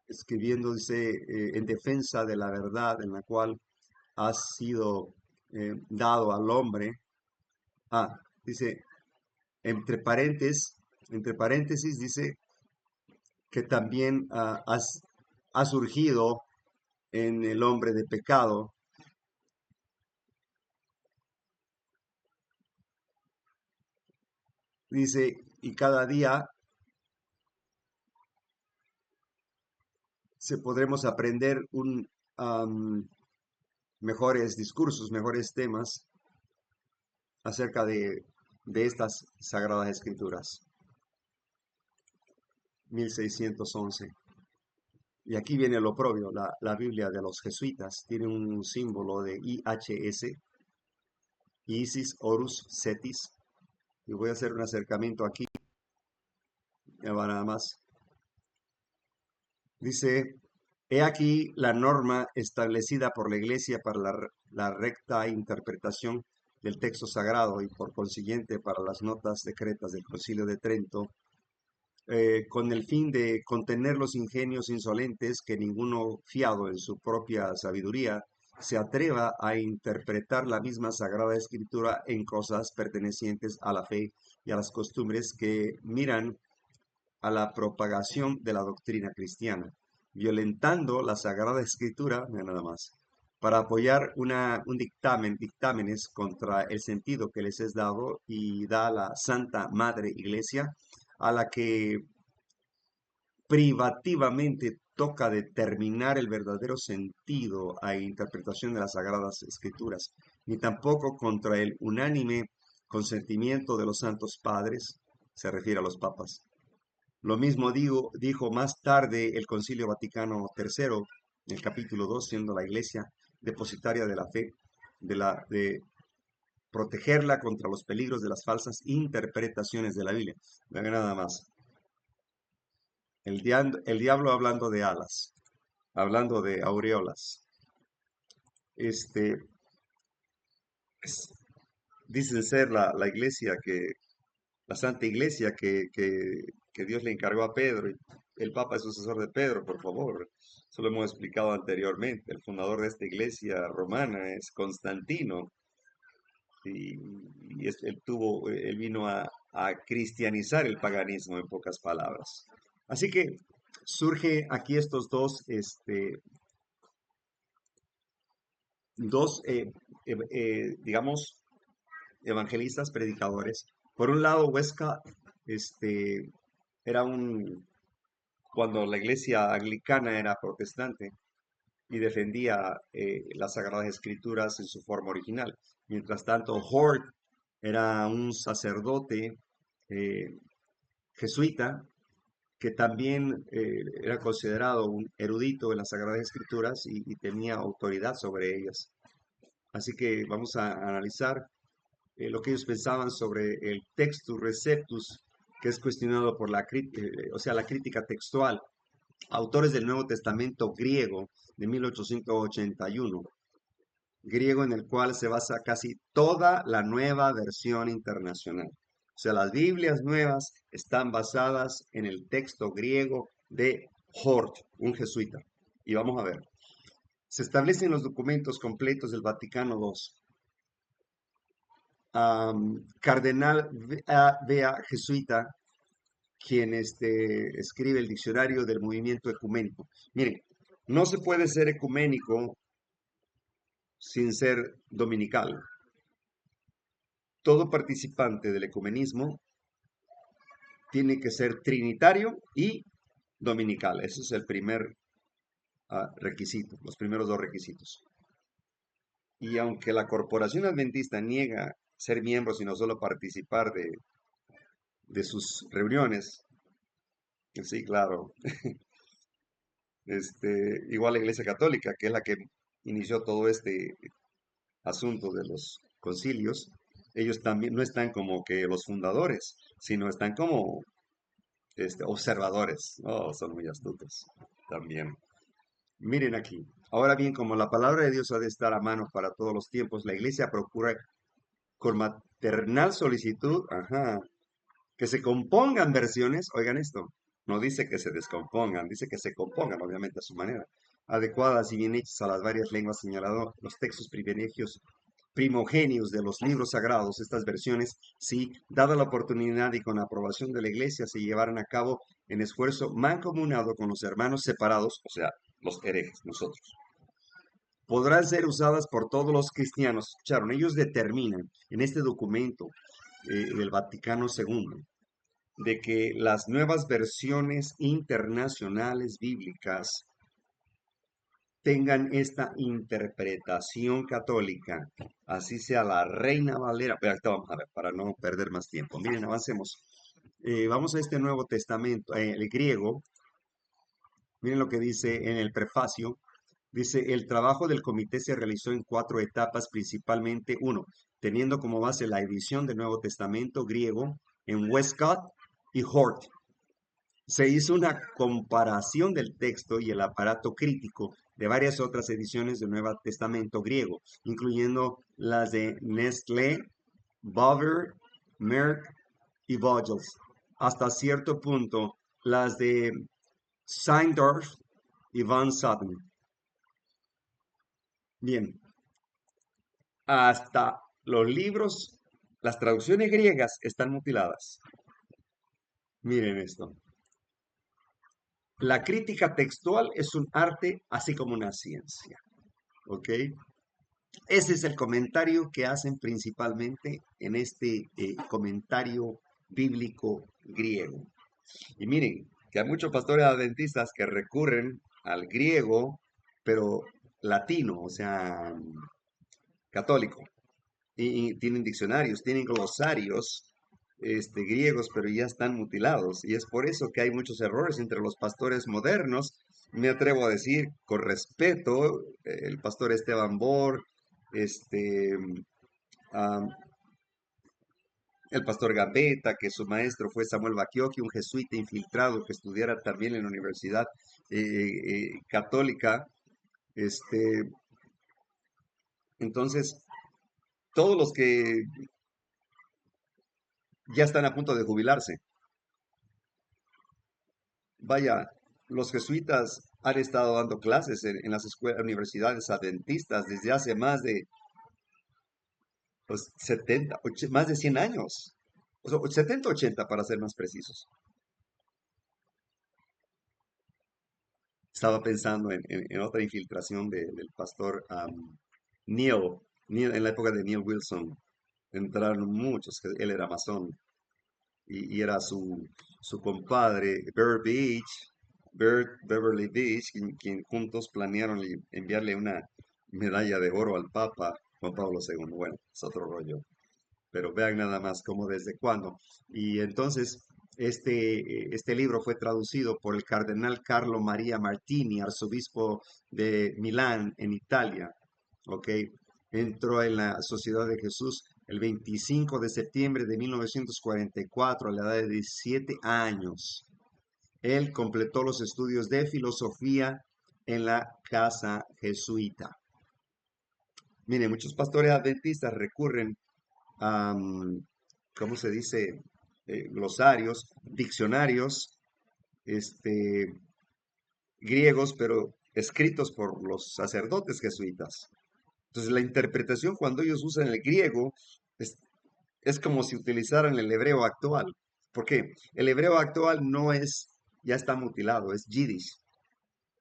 escribiendo, dice, en defensa de la verdad en la cual ha sido dado al hombre. Dice, entre paréntesis, dice que también ha surgido en el hombre de pecado. Dice, y cada día se podremos aprender mejores discursos, mejores temas acerca de estas sagradas escrituras. 1611. Y aquí viene lo propio, la Biblia de los jesuitas tiene un símbolo de IHS, Isis, Horus, Cetis. Y voy a hacer un acercamiento aquí, ya va nada más. Dice, he aquí la norma establecida por la Iglesia para la recta interpretación del texto sagrado y por consiguiente para las notas decretas del Concilio de Trento, con el fin de contener los ingenios insolentes que ninguno fiado en su propia sabiduría se atreva a interpretar la misma Sagrada Escritura en cosas pertenecientes a la fe y a las costumbres que miran a la propagación de la doctrina cristiana, violentando la Sagrada Escritura, mira nada más, para apoyar dictámenes contra el sentido que les es dado y da la Santa Madre Iglesia, a la que privativamente toca determinar el verdadero sentido e interpretación de las Sagradas Escrituras, ni tampoco contra el unánime consentimiento de los santos padres, se refiere a los papas. Lo mismo dijo más tarde el Concilio Vaticano III, en el capítulo 2, siendo la Iglesia depositaria de la fe, de protegerla contra los peligros de las falsas interpretaciones de la Biblia. Vean nada más. El diablo hablando de alas, hablando de aureolas. Este, es- Dicen ser la iglesia la Santa Iglesia que Dios le encargó a Pedro. Y el Papa es sucesor de Pedro, por favor. Eso lo hemos explicado anteriormente. El fundador de esta iglesia romana es Constantino. Él vino a cristianizar el paganismo, en pocas palabras. Así que surge aquí estos digamos, evangelistas, predicadores. Por un lado, Huesca, era cuando la iglesia anglicana era protestante y defendía las Sagradas Escrituras en su forma original. Mientras tanto, Hort era un sacerdote eh, jesuita que también era considerado un erudito en las Sagradas Escrituras y tenía autoridad sobre ellas. Así que vamos a analizar lo que ellos pensaban sobre el textus receptus, que es cuestionado por o sea, la crítica textual, autores del Nuevo Testamento griego de 1881. griego en el cual se basa casi toda la nueva versión internacional. O sea, las Biblias nuevas están basadas en el texto griego de Hort, un jesuita. Y vamos a ver. Se establecen los documentos completos del Vaticano II. Cardenal Bea Jesuita, quien escribe el diccionario del movimiento ecuménico. Miren, no se puede ser ecuménico sin ser dominical. Todo participante del ecumenismo tiene que ser trinitario y dominical. Ese es el primer requisito, los primeros dos requisitos. Y aunque la corporación adventista niega ser miembro, sino solo participar de sus reuniones, sí, claro, igual la Iglesia Católica, que es la que inició todo este asunto de los concilios, ellos también no están como que los fundadores, sino están como observadores. Oh, son muy astutos también. Miren aquí. Ahora bien, como la palabra de Dios ha de estar a mano para todos los tiempos, la iglesia procura con maternal solicitud, ajá, que se compongan versiones, oigan esto, no dice que se descompongan, dice que se compongan, obviamente a su manera, adecuadas y bien hechas a las varias lenguas señalado los textos privilegios primogenios de los libros sagrados, estas versiones, si, dada la oportunidad y con la aprobación de la iglesia, se llevaran a cabo en esfuerzo mancomunado con los hermanos separados, o sea, los herejes, nosotros, podrán ser usadas por todos los cristianos. Escucharon, ellos determinan en este documento del Vaticano II de que las nuevas versiones internacionales bíblicas tengan esta interpretación católica, así sea la Reina Valera. Pero ahorita vamos a ver, para no perder más tiempo. Miren, avancemos. Vamos a este Nuevo Testamento, el griego. Miren lo que dice en el prefacio. Dice, el trabajo del comité se realizó en 4 etapas, principalmente, uno, teniendo como base la edición del Nuevo Testamento griego en Westcott y Hort. Se hizo una comparación del texto y el aparato crítico de varias otras ediciones del Nuevo Testamento griego, incluyendo las de Nestlé, Bover, Merck y Vogels. Hasta cierto punto, las de Seindorf y Van Sutton. Bien, hasta los libros, las traducciones griegas están mutiladas. Miren esto. La crítica textual es un arte así como una ciencia. ¿Ok? Ese es el comentario que hacen principalmente en este comentario bíblico griego. Y miren, que hay muchos pastores adventistas que recurren al griego, pero latino, o sea, católico. Y tienen diccionarios, tienen glosarios griegos, pero ya están mutilados. Y es por eso que hay muchos errores entre los pastores modernos. Me atrevo a decir, con respeto, el pastor Esteban Bor, este, am, el pastor Gambetta, que su maestro fue Samuel Bacchiocchi, un jesuita infiltrado que estudiara también en la Universidad Católica. Este, entonces, todos los que ya están a punto de jubilarse, vaya, los jesuitas han estado dando clases en las universidades adventistas desde hace más de pues, 70, más de 100 años. O sea, 70, 80 para ser más precisos. Estaba pensando en otra infiltración del pastor Neil, en la época de Neil Wilson. Entraron muchos, que él era masón y era su compadre, Bert Beverly Beach, quien juntos planearon enviarle una medalla de oro al Papa Juan Pablo II. Bueno, es otro rollo, pero vean nada más cómo desde cuándo. Y entonces, este libro fue traducido por el cardenal Carlo Maria Martini, arzobispo de Milán, en Italia. ¿Ok? Entró en la Sociedad de Jesús el 25 de septiembre de 1944 a la edad de 17 años. Él completó los estudios de filosofía en la casa jesuita. Mire, muchos pastores adventistas recurren a, ¿cómo se dice? Glosarios, diccionarios, este, griegos, pero escritos por los sacerdotes jesuitas. Entonces, la interpretación cuando ellos usan el griego es, es como si utilizaran el hebreo actual. ¿Por qué? El hebreo actual no es, ya está mutilado, es yiddish,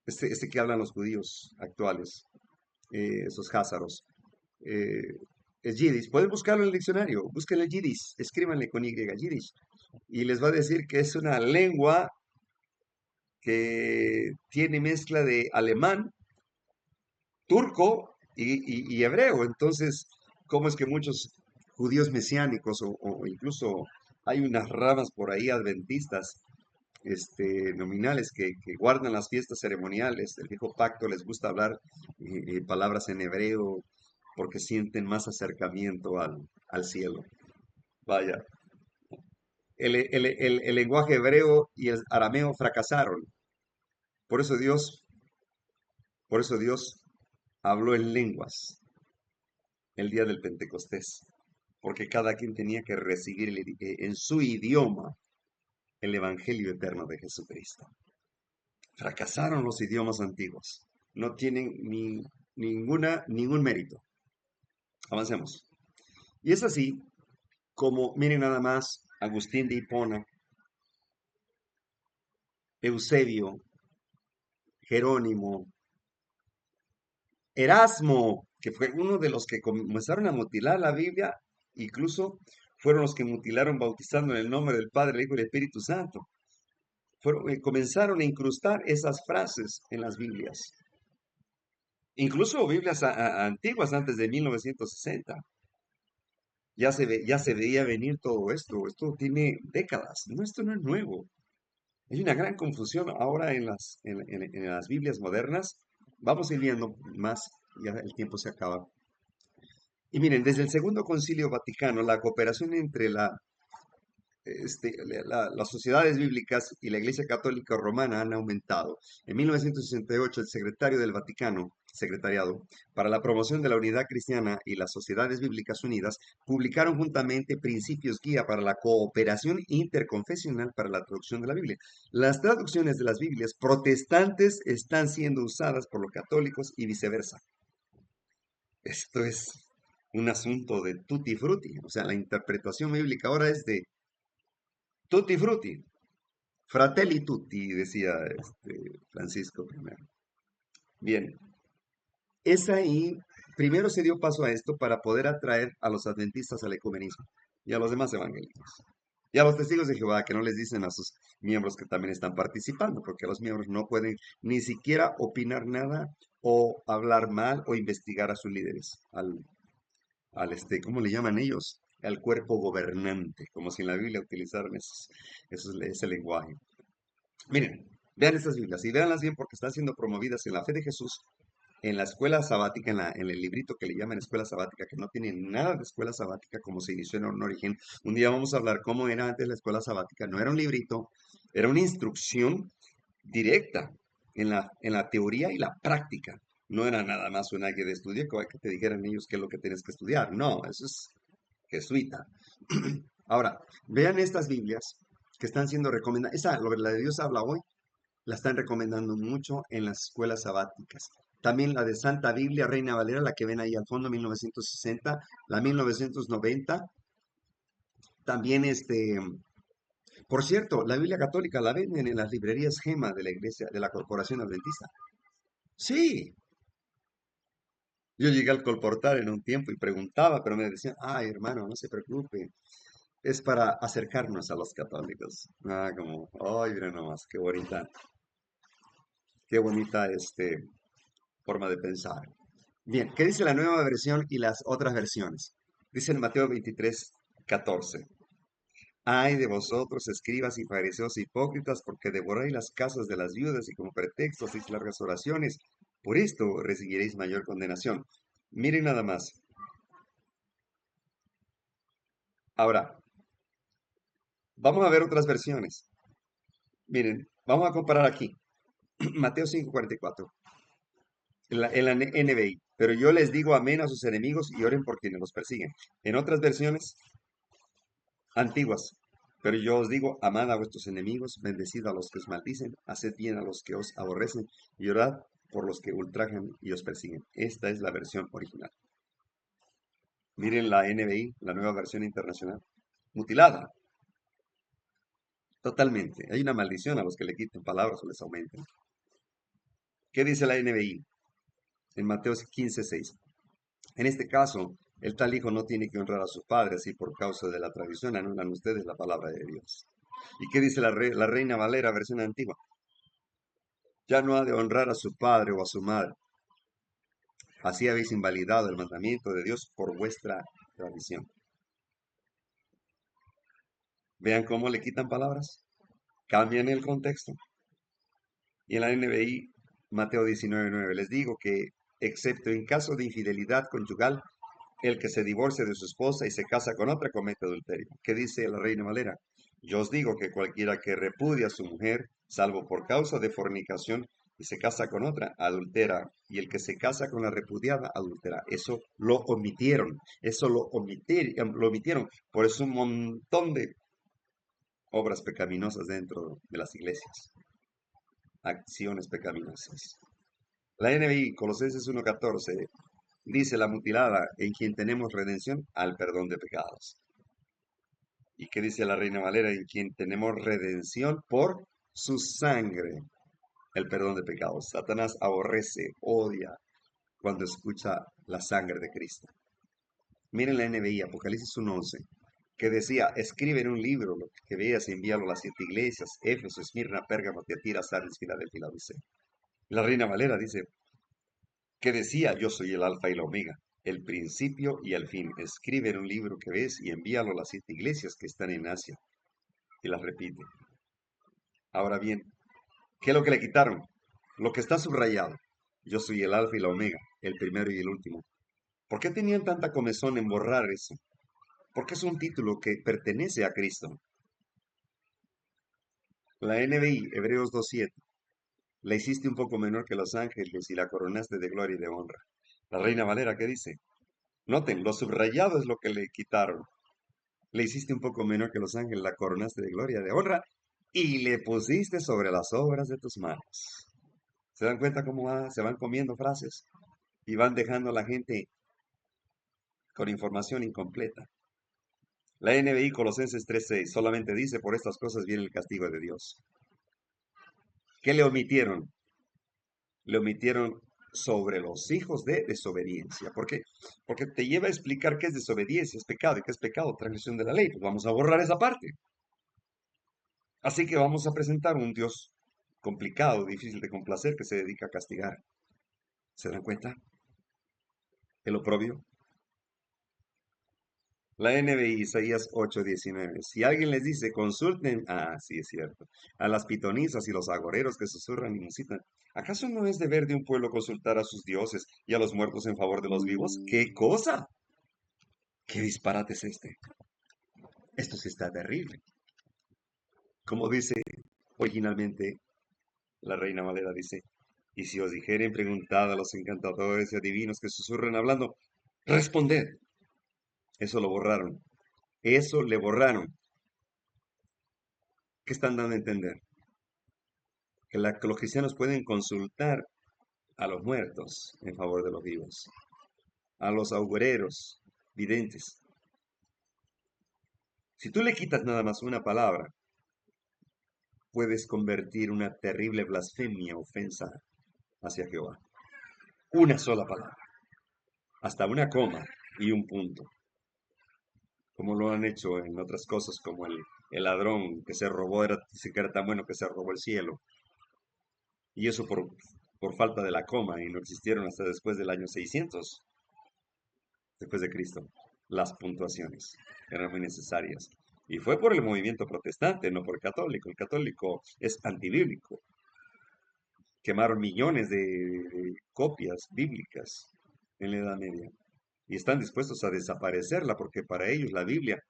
este que hablan los judíos actuales, esos házaros. eh, es yiddish. Pueden buscarlo en el diccionario, busquen el yiddish, escríbanle con Y, yiddish, y les va a decir que es una lengua que tiene mezcla de alemán, turco y hebreo. Entonces, ¿cómo es que muchos judíos mesiánicos o incluso hay unas ramas por ahí adventistas, nominales que guardan las fiestas ceremoniales del viejo pacto, les gusta hablar palabras en hebreo porque sienten más acercamiento al cielo? Vaya, el lenguaje hebreo y el arameo fracasaron. Por eso Dios, por eso Dios habló en lenguas el día del Pentecostés, porque cada quien tenía que recibir en su idioma el Evangelio eterno de Jesucristo. Fracasaron los idiomas antiguos, no tienen ningún mérito. Avancemos. Y es así como, miren nada más, Agustín de Hipona, Eusebio, Jerónimo, Erasmo, que fue uno de los que comenzaron a mutilar la Biblia, incluso fueron los que mutilaron bautizando en el nombre del Padre, el Hijo y el Espíritu Santo. Comenzaron a incrustar esas frases en las Biblias, incluso Biblias antiguas antes de 1960. Ya se veía venir todo esto. Esto tiene décadas. No, esto no es nuevo. Hay una gran confusión ahora en las Biblias modernas. Vamos a ir viendo más, ya el tiempo se acaba. Y miren, desde el Segundo Concilio Vaticano, la cooperación entre las sociedades bíblicas y la Iglesia Católica Romana han aumentado. En 1968, el secretario del Vaticano, Secretariado para la Promoción de la Unidad Cristiana y las Sociedades Bíblicas Unidas, publicaron juntamente principios guía para la cooperación interconfesional para la traducción de la Biblia. Las traducciones de las Biblias protestantes están siendo usadas por los católicos y viceversa. Esto es un asunto de tutti frutti, o sea, la interpretación bíblica ahora es de tutti frutti. Fratelli tutti, decía Francisco I. Bien, es ahí, primero se dio paso a esto para poder atraer a los adventistas al ecumenismo y a los demás evangélicos. Y a los testigos de Jehová, que no les dicen a sus miembros que también están participando, porque los miembros no pueden ni siquiera opinar nada o hablar mal o investigar a sus líderes, ¿cómo le llaman ellos? Al cuerpo gobernante, como si en la Biblia utilizaran ese lenguaje. Miren, vean estas Biblias y véanlas bien porque están siendo promovidas en la fe de Jesús, en la escuela sabática, en el librito que le llaman escuela sabática, que no tiene nada de escuela sabática como se inició en un origen. Un día vamos a hablar cómo era antes la escuela sabática. No era un librito, era una instrucción directa en la teoría y la práctica. No era nada más una guía de estudio que te dijeran ellos qué es lo que tienes que estudiar. No, eso es jesuita. Ahora, vean estas Biblias que están siendo recomendadas. La de Dios habla hoy, la están recomendando mucho en las escuelas sabáticas. También la de Santa Biblia, Reina Valera, la que ven ahí al fondo, 1960, la 1990. También por cierto, la Biblia católica la venden en las librerías Gema de la iglesia, de la Corporación Adventista. Sí, yo llegué al colportar en un tiempo y preguntaba, pero me decían, ay hermano, no se preocupe, es para acercarnos a los católicos. Ah, como, ay, mira nomás, qué bonita forma de pensar. Bien, ¿qué dice la nueva versión y las otras versiones? Dice en Mateo 23:14. Ay de vosotros, escribas y fariseos hipócritas, porque devoráis las casas de las viudas y como pretexto hacéis largas oraciones. Por esto recibiréis mayor condenación. Miren nada más. Ahora, vamos a ver otras versiones. Miren, vamos a comparar aquí. Mateo 5:44. en la NBI. Pero yo les digo amén a sus enemigos y oren por quienes los persiguen. En otras versiones antiguas. Pero yo os digo, amad a vuestros enemigos, bendecid a los que os maldicen, haced bien a los que os aborrecen y orad por los que ultrajan y os persiguen. Esta es la versión original. Miren la NBI, la nueva versión internacional. Mutilada, totalmente. Hay una maldición a los que le quiten palabras o les aumenten. ¿Qué dice la NBI? En Mateo 15:6. En este caso, el tal hijo no tiene que honrar a su padre, así por causa de la tradición anulan ustedes la palabra de Dios. ¿Y qué dice la Reina Valera, versión antigua? Ya no ha de honrar a su padre o a su madre. Así habéis invalidado el mandamiento de Dios por vuestra tradición. Vean cómo le quitan palabras, cambian el contexto. Y en la NBI, Mateo 19:9, les digo que, excepto en caso de infidelidad conyugal, el que se divorcia de su esposa y se casa con otra comete adulterio. ¿Qué dice la Reina Valera? Yo os digo que cualquiera que repudia a su mujer, salvo por causa de fornicación, y se casa con otra, adultera. Y el que se casa con la repudiada, adultera. Eso lo omitieron. Eso lo omitieron. Por eso un montón de obras pecaminosas dentro de las iglesias. Acciones pecaminosas. La NBI, Colosenses 1:14, dice la mutilada, en quien tenemos redención al perdón de pecados. ¿Y qué dice la Reina Valera? En quien tenemos redención por su sangre, el perdón de pecados. Satanás aborrece, odia cuando escucha la sangre de Cristo. Miren la NBI, Apocalipsis 1:11, que decía, escribe en un libro lo que veas y envíalo a las 7 iglesias, Éfeso, Esmirna, Pérgamo, Tiatira, Sardis, Filadelfia y Laodicea. La Reina Valera dice, que decía, yo soy el alfa y la omega, el principio y el fin. Escribe en un libro que ves y envíalo a las 7 iglesias que están en Asia. Y las repite. Ahora bien, ¿qué es lo que le quitaron? Lo que está subrayado. Yo soy el alfa y la omega, el primero y el último. ¿Por qué tenían tanta comezón en borrar eso? Porque es un título que pertenece a Cristo. La NBI, Hebreos 2:7. La hiciste un poco menor que los ángeles y la coronaste de gloria y de honra. La Reina Valera, ¿qué dice? Noten, lo subrayado es lo que le quitaron. Le hiciste un poco menor que los ángeles, la coronaste de gloria, de honra, y le pusiste sobre las obras de tus manos. ¿Se dan cuenta cómo se van comiendo frases y van dejando a la gente con información incompleta? La NBI Colosenses 3:6 solamente dice, por estas cosas viene el castigo de Dios. ¿Qué le omitieron? Le omitieron sobre los hijos de desobediencia. ¿Por qué? Porque te lleva a explicar qué es desobediencia, es pecado, y qué es pecado, transgresión de la ley. Pues vamos a borrar esa parte. Así que vamos a presentar un Dios complicado, difícil de complacer, que se dedica a castigar. ¿Se dan cuenta? El oprobio. La NBI, Isaías 8:19. Si alguien les dice, consulten, sí es cierto, a las pitonisas y los agoreros que susurran y musitan, ¿acaso no es deber de un pueblo consultar a sus dioses y a los muertos en favor de los vivos? ¿Qué cosa? ¿Qué disparate es este? Esto sí está terrible. Como dice originalmente la Reina Valera, dice, y si os dijeren, preguntad a los encantadores y adivinos que susurran hablando, responded. Eso lo borraron. Eso le borraron. ¿Qué están dando a entender? Que los cristianos pueden consultar a los muertos en favor de los vivos, a los augüeros, videntes. Si tú le quitas nada más una palabra, puedes convertir una terrible blasfemia, ofensa hacia Jehová. Una sola palabra, hasta una coma y un punto, como lo han hecho en otras cosas, como el ladrón que se robó, dice que era tan bueno que se robó el cielo, y eso por falta de la coma, y no existieron hasta después del año 600, después de Cristo, las puntuaciones eran muy necesarias. Y fue por el movimiento protestante, no por el católico. El católico es antibíblico. Quemaron millones de copias bíblicas en la Edad Media y están dispuestos a desaparecerla porque para ellos la Biblia,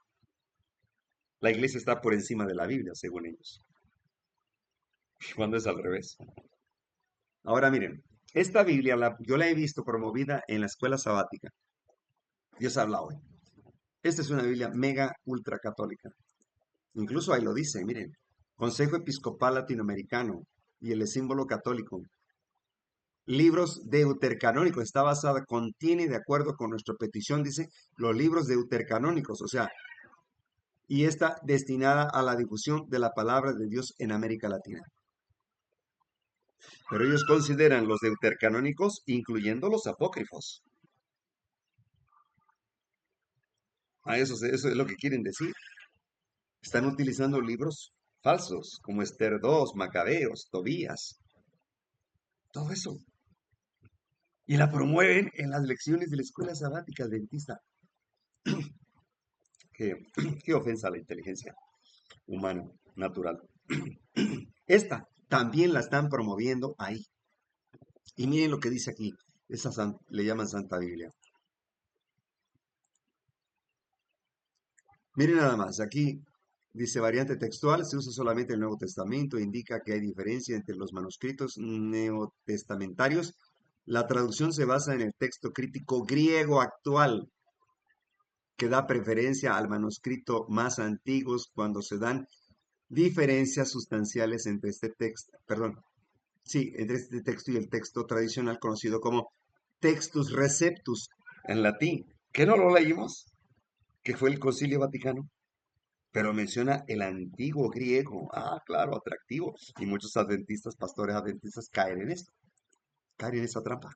la iglesia está por encima de la Biblia, según ellos, cuando es al revés. Ahora miren, Esta Biblia yo la he visto promovida en la escuela sabática. Dios habla hoy. Esta es una Biblia mega ultra católica. Incluso ahí lo dice, miren. Consejo Episcopal Latinoamericano y el símbolo católico. Libros deutercanónicos. Está basada, contiene, de acuerdo con nuestra petición, dice, los libros deutercanónicos. O sea, y está destinada a la difusión de la palabra de Dios en América Latina. Pero ellos consideran los deutercanónicos, incluyendo los apócrifos. Eso es lo que quieren decir. Están utilizando libros falsos, como Esther 2, Macabeos, Tobías, todo eso. Y la promueven en las lecciones de la escuela sabática adventista. Qué, qué ofensa a la inteligencia humana, natural. Esta también la están promoviendo ahí. Y miren lo que dice aquí. Le llaman Santa Biblia. Miren nada más. Aquí dice variante textual. Se usa solamente el Nuevo Testamento. Indica que hay diferencia entre los manuscritos neotestamentarios. La traducción se basa en el texto crítico griego actual, que da preferencia al manuscrito más antiguos cuando se dan diferencias sustanciales entre este texto, perdón, sí, entre este texto y el texto tradicional conocido como Textus Receptus en latín, que no lo leímos, que fue el Concilio Vaticano, pero menciona el antiguo griego. Ah, claro, atractivo. Y muchos adventistas, pastores adventistas, caen en esto, caen en esa trampa.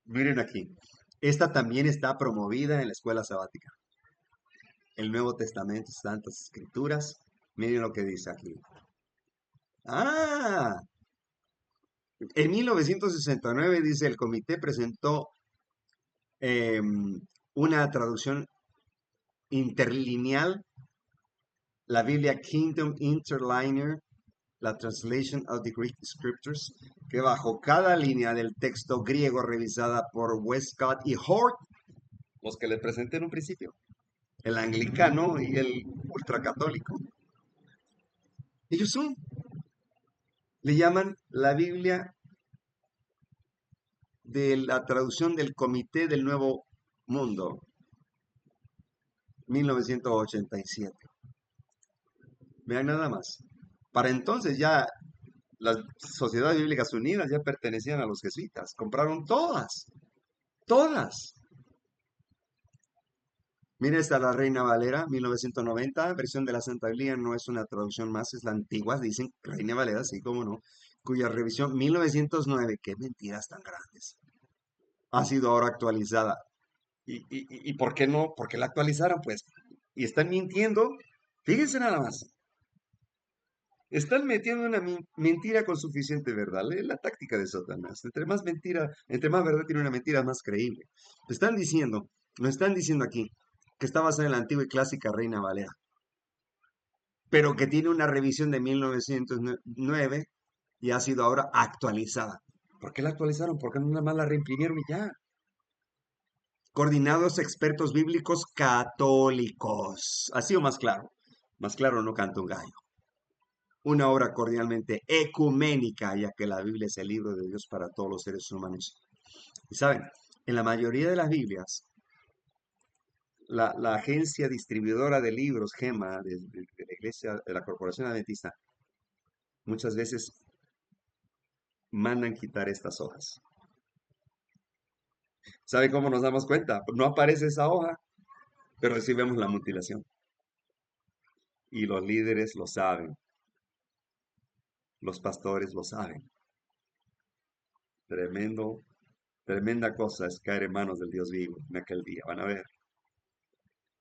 Miren aquí, esta también está promovida en la escuela sabática. El Nuevo Testamento, Santas Escrituras. Miren lo que dice aquí. Ah, en 1969 dice el comité presentó una traducción interlineal, la Biblia Kingdom Interlinear, la Translation of the Greek Scriptures, que bajo cada línea del texto griego revisada por Westcott y Hort, los que le presenté en un principio, el anglicano y el ultracatólico, ellos son, le llaman la Biblia de la traducción del Comité del Nuevo Mundo, 1987. Vean nada más. Para entonces ya las Sociedades Bíblicas Unidas ya pertenecían a los jesuitas. Compraron todas, todas. Mira, esta la Reina Valera, 1990, versión de la Santa Biblia, no es una traducción más, es la antigua, dicen Reina Valera, sí, cómo no, cuya revisión 1909, qué mentiras tan grandes, ha sido ahora actualizada. ¿Y por qué no? ¿Por qué la actualizaron? Pues, y están mintiendo. Fíjense nada más. Están metiendo una mentira con suficiente verdad. La táctica de Satanás. Entre más mentira, entre más verdad tiene una mentira, más creíble. Nos están diciendo aquí que está basada en la antigua y clásica Reina Valera, pero que tiene una revisión de 1909 y ha sido ahora actualizada. ¿Por qué la actualizaron? Porque nada más la reimprimieron y ya. Coordinados expertos bíblicos católicos. Así o más claro no canta un gallo. Una obra cordialmente ecuménica, ya que la Biblia es el libro de Dios para todos los seres humanos. Y saben, en la mayoría de las Biblias, la agencia distribuidora de libros, GEMA, de la Iglesia, de la Corporación Adventista, muchas veces mandan quitar estas hojas. ¿Sabe cómo nos damos cuenta? No aparece esa hoja, pero sí vemos la mutilación. Y los líderes lo saben, los pastores lo saben. Tremendo, tremenda cosa es caer en manos del Dios vivo en aquel día. Van a ver.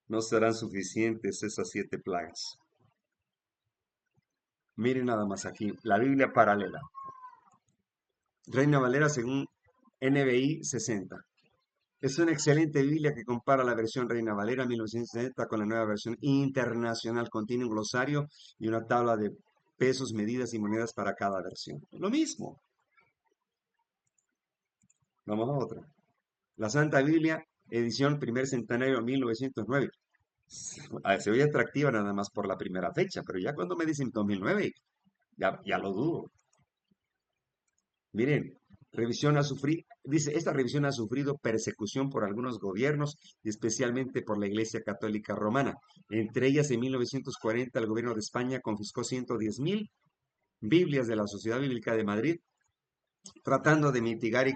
No serán suficientes esas 7 plagas. Miren nada más aquí, la Biblia paralela. Reina Valera según NBI 60. Es una excelente Biblia que compara la versión Reina Valera 1960 con la nueva versión internacional. Contiene un glosario y una tabla de pesos, medidas y monedas para cada versión. Lo mismo. Vamos a otra. La Santa Biblia, edición primer centenario 1909. Se oye atractiva nada más por la primera fecha, pero ya cuando me dicen 2009, Ya lo dudo. Miren, dice, esta revisión ha sufrido persecución por algunos gobiernos y especialmente por la Iglesia Católica Romana. Entre ellas, en 1940, el gobierno de España confiscó 110.000 Biblias de la Sociedad Bíblica de Madrid, tratando de mitigar y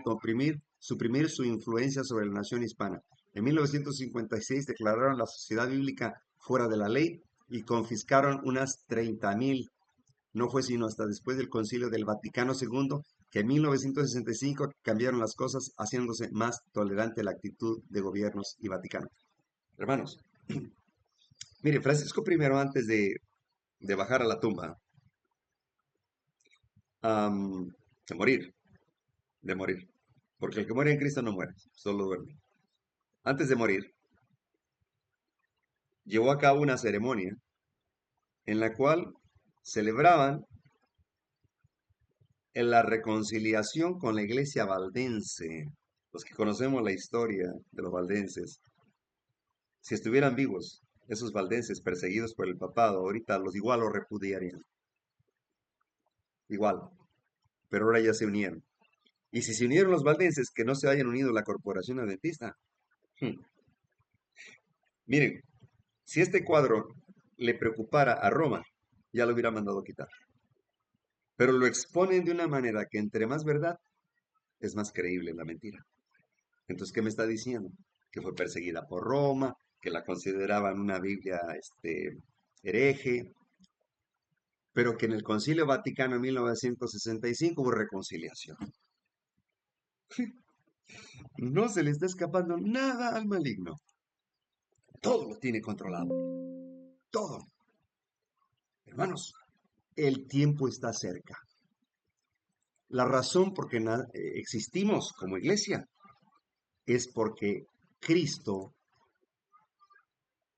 suprimir su influencia sobre la nación hispana. En 1956 declararon la Sociedad Bíblica fuera de la ley y confiscaron unas 30.000. No fue sino hasta después del Concilio del Vaticano II que en 1965 cambiaron las cosas, haciéndose más tolerante la actitud de gobiernos y Vaticano. Hermanos, mire, Francisco I, antes de bajar a la tumba, de morir, de morir, porque el que muere en Cristo no muere, solo duerme. Antes de morir, llevó a cabo una ceremonia en la cual celebraban en la reconciliación con la iglesia valdense. Los que conocemos la historia de los valdenses, si estuvieran vivos, esos valdenses perseguidos por el papado, ahorita los igual los repudiarían, igual, pero ahora ya se unieron. Y si se unieron los valdenses, que no se hayan unido a la corporación adventista. hmm, Miren, si este cuadro le preocupara a Roma, ya lo hubiera mandado quitar. Pero lo exponen de una manera que entre más verdad, es más creíble la mentira. Entonces, ¿qué me está diciendo? Que fue perseguida por Roma, que la consideraban una Biblia hereje, pero que en el Concilio Vaticano en 1965 hubo reconciliación. No se le está escapando nada al maligno. Todo lo tiene controlado. Todo. Hermanos, el tiempo está cerca. La razón por que existimos como iglesia es porque Cristo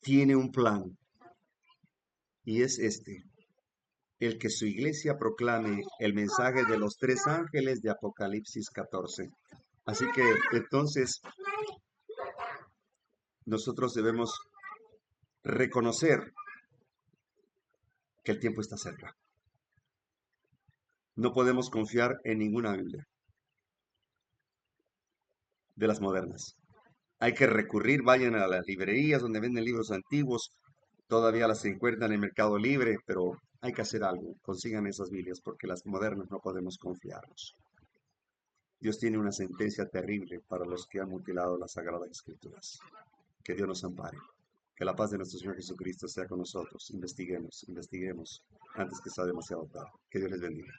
tiene un plan y es el que su iglesia proclame el mensaje de los tres ángeles de Apocalipsis 14. Así que entonces nosotros debemos reconocer que el tiempo está cerca. No podemos confiar en ninguna Biblia de las modernas. Hay que recurrir, vayan a las librerías donde venden libros antiguos, todavía las encuentran en Mercado Libre, pero hay que hacer algo, consigan esas Biblias porque las modernas no podemos confiarnos. Dios tiene una sentencia terrible para los que han mutilado las Sagradas Escrituras. Que Dios nos ampare. Que la paz de nuestro Señor Jesucristo sea con nosotros. Investiguemos, investiguemos antes que sea demasiado tarde. Que Dios les bendiga.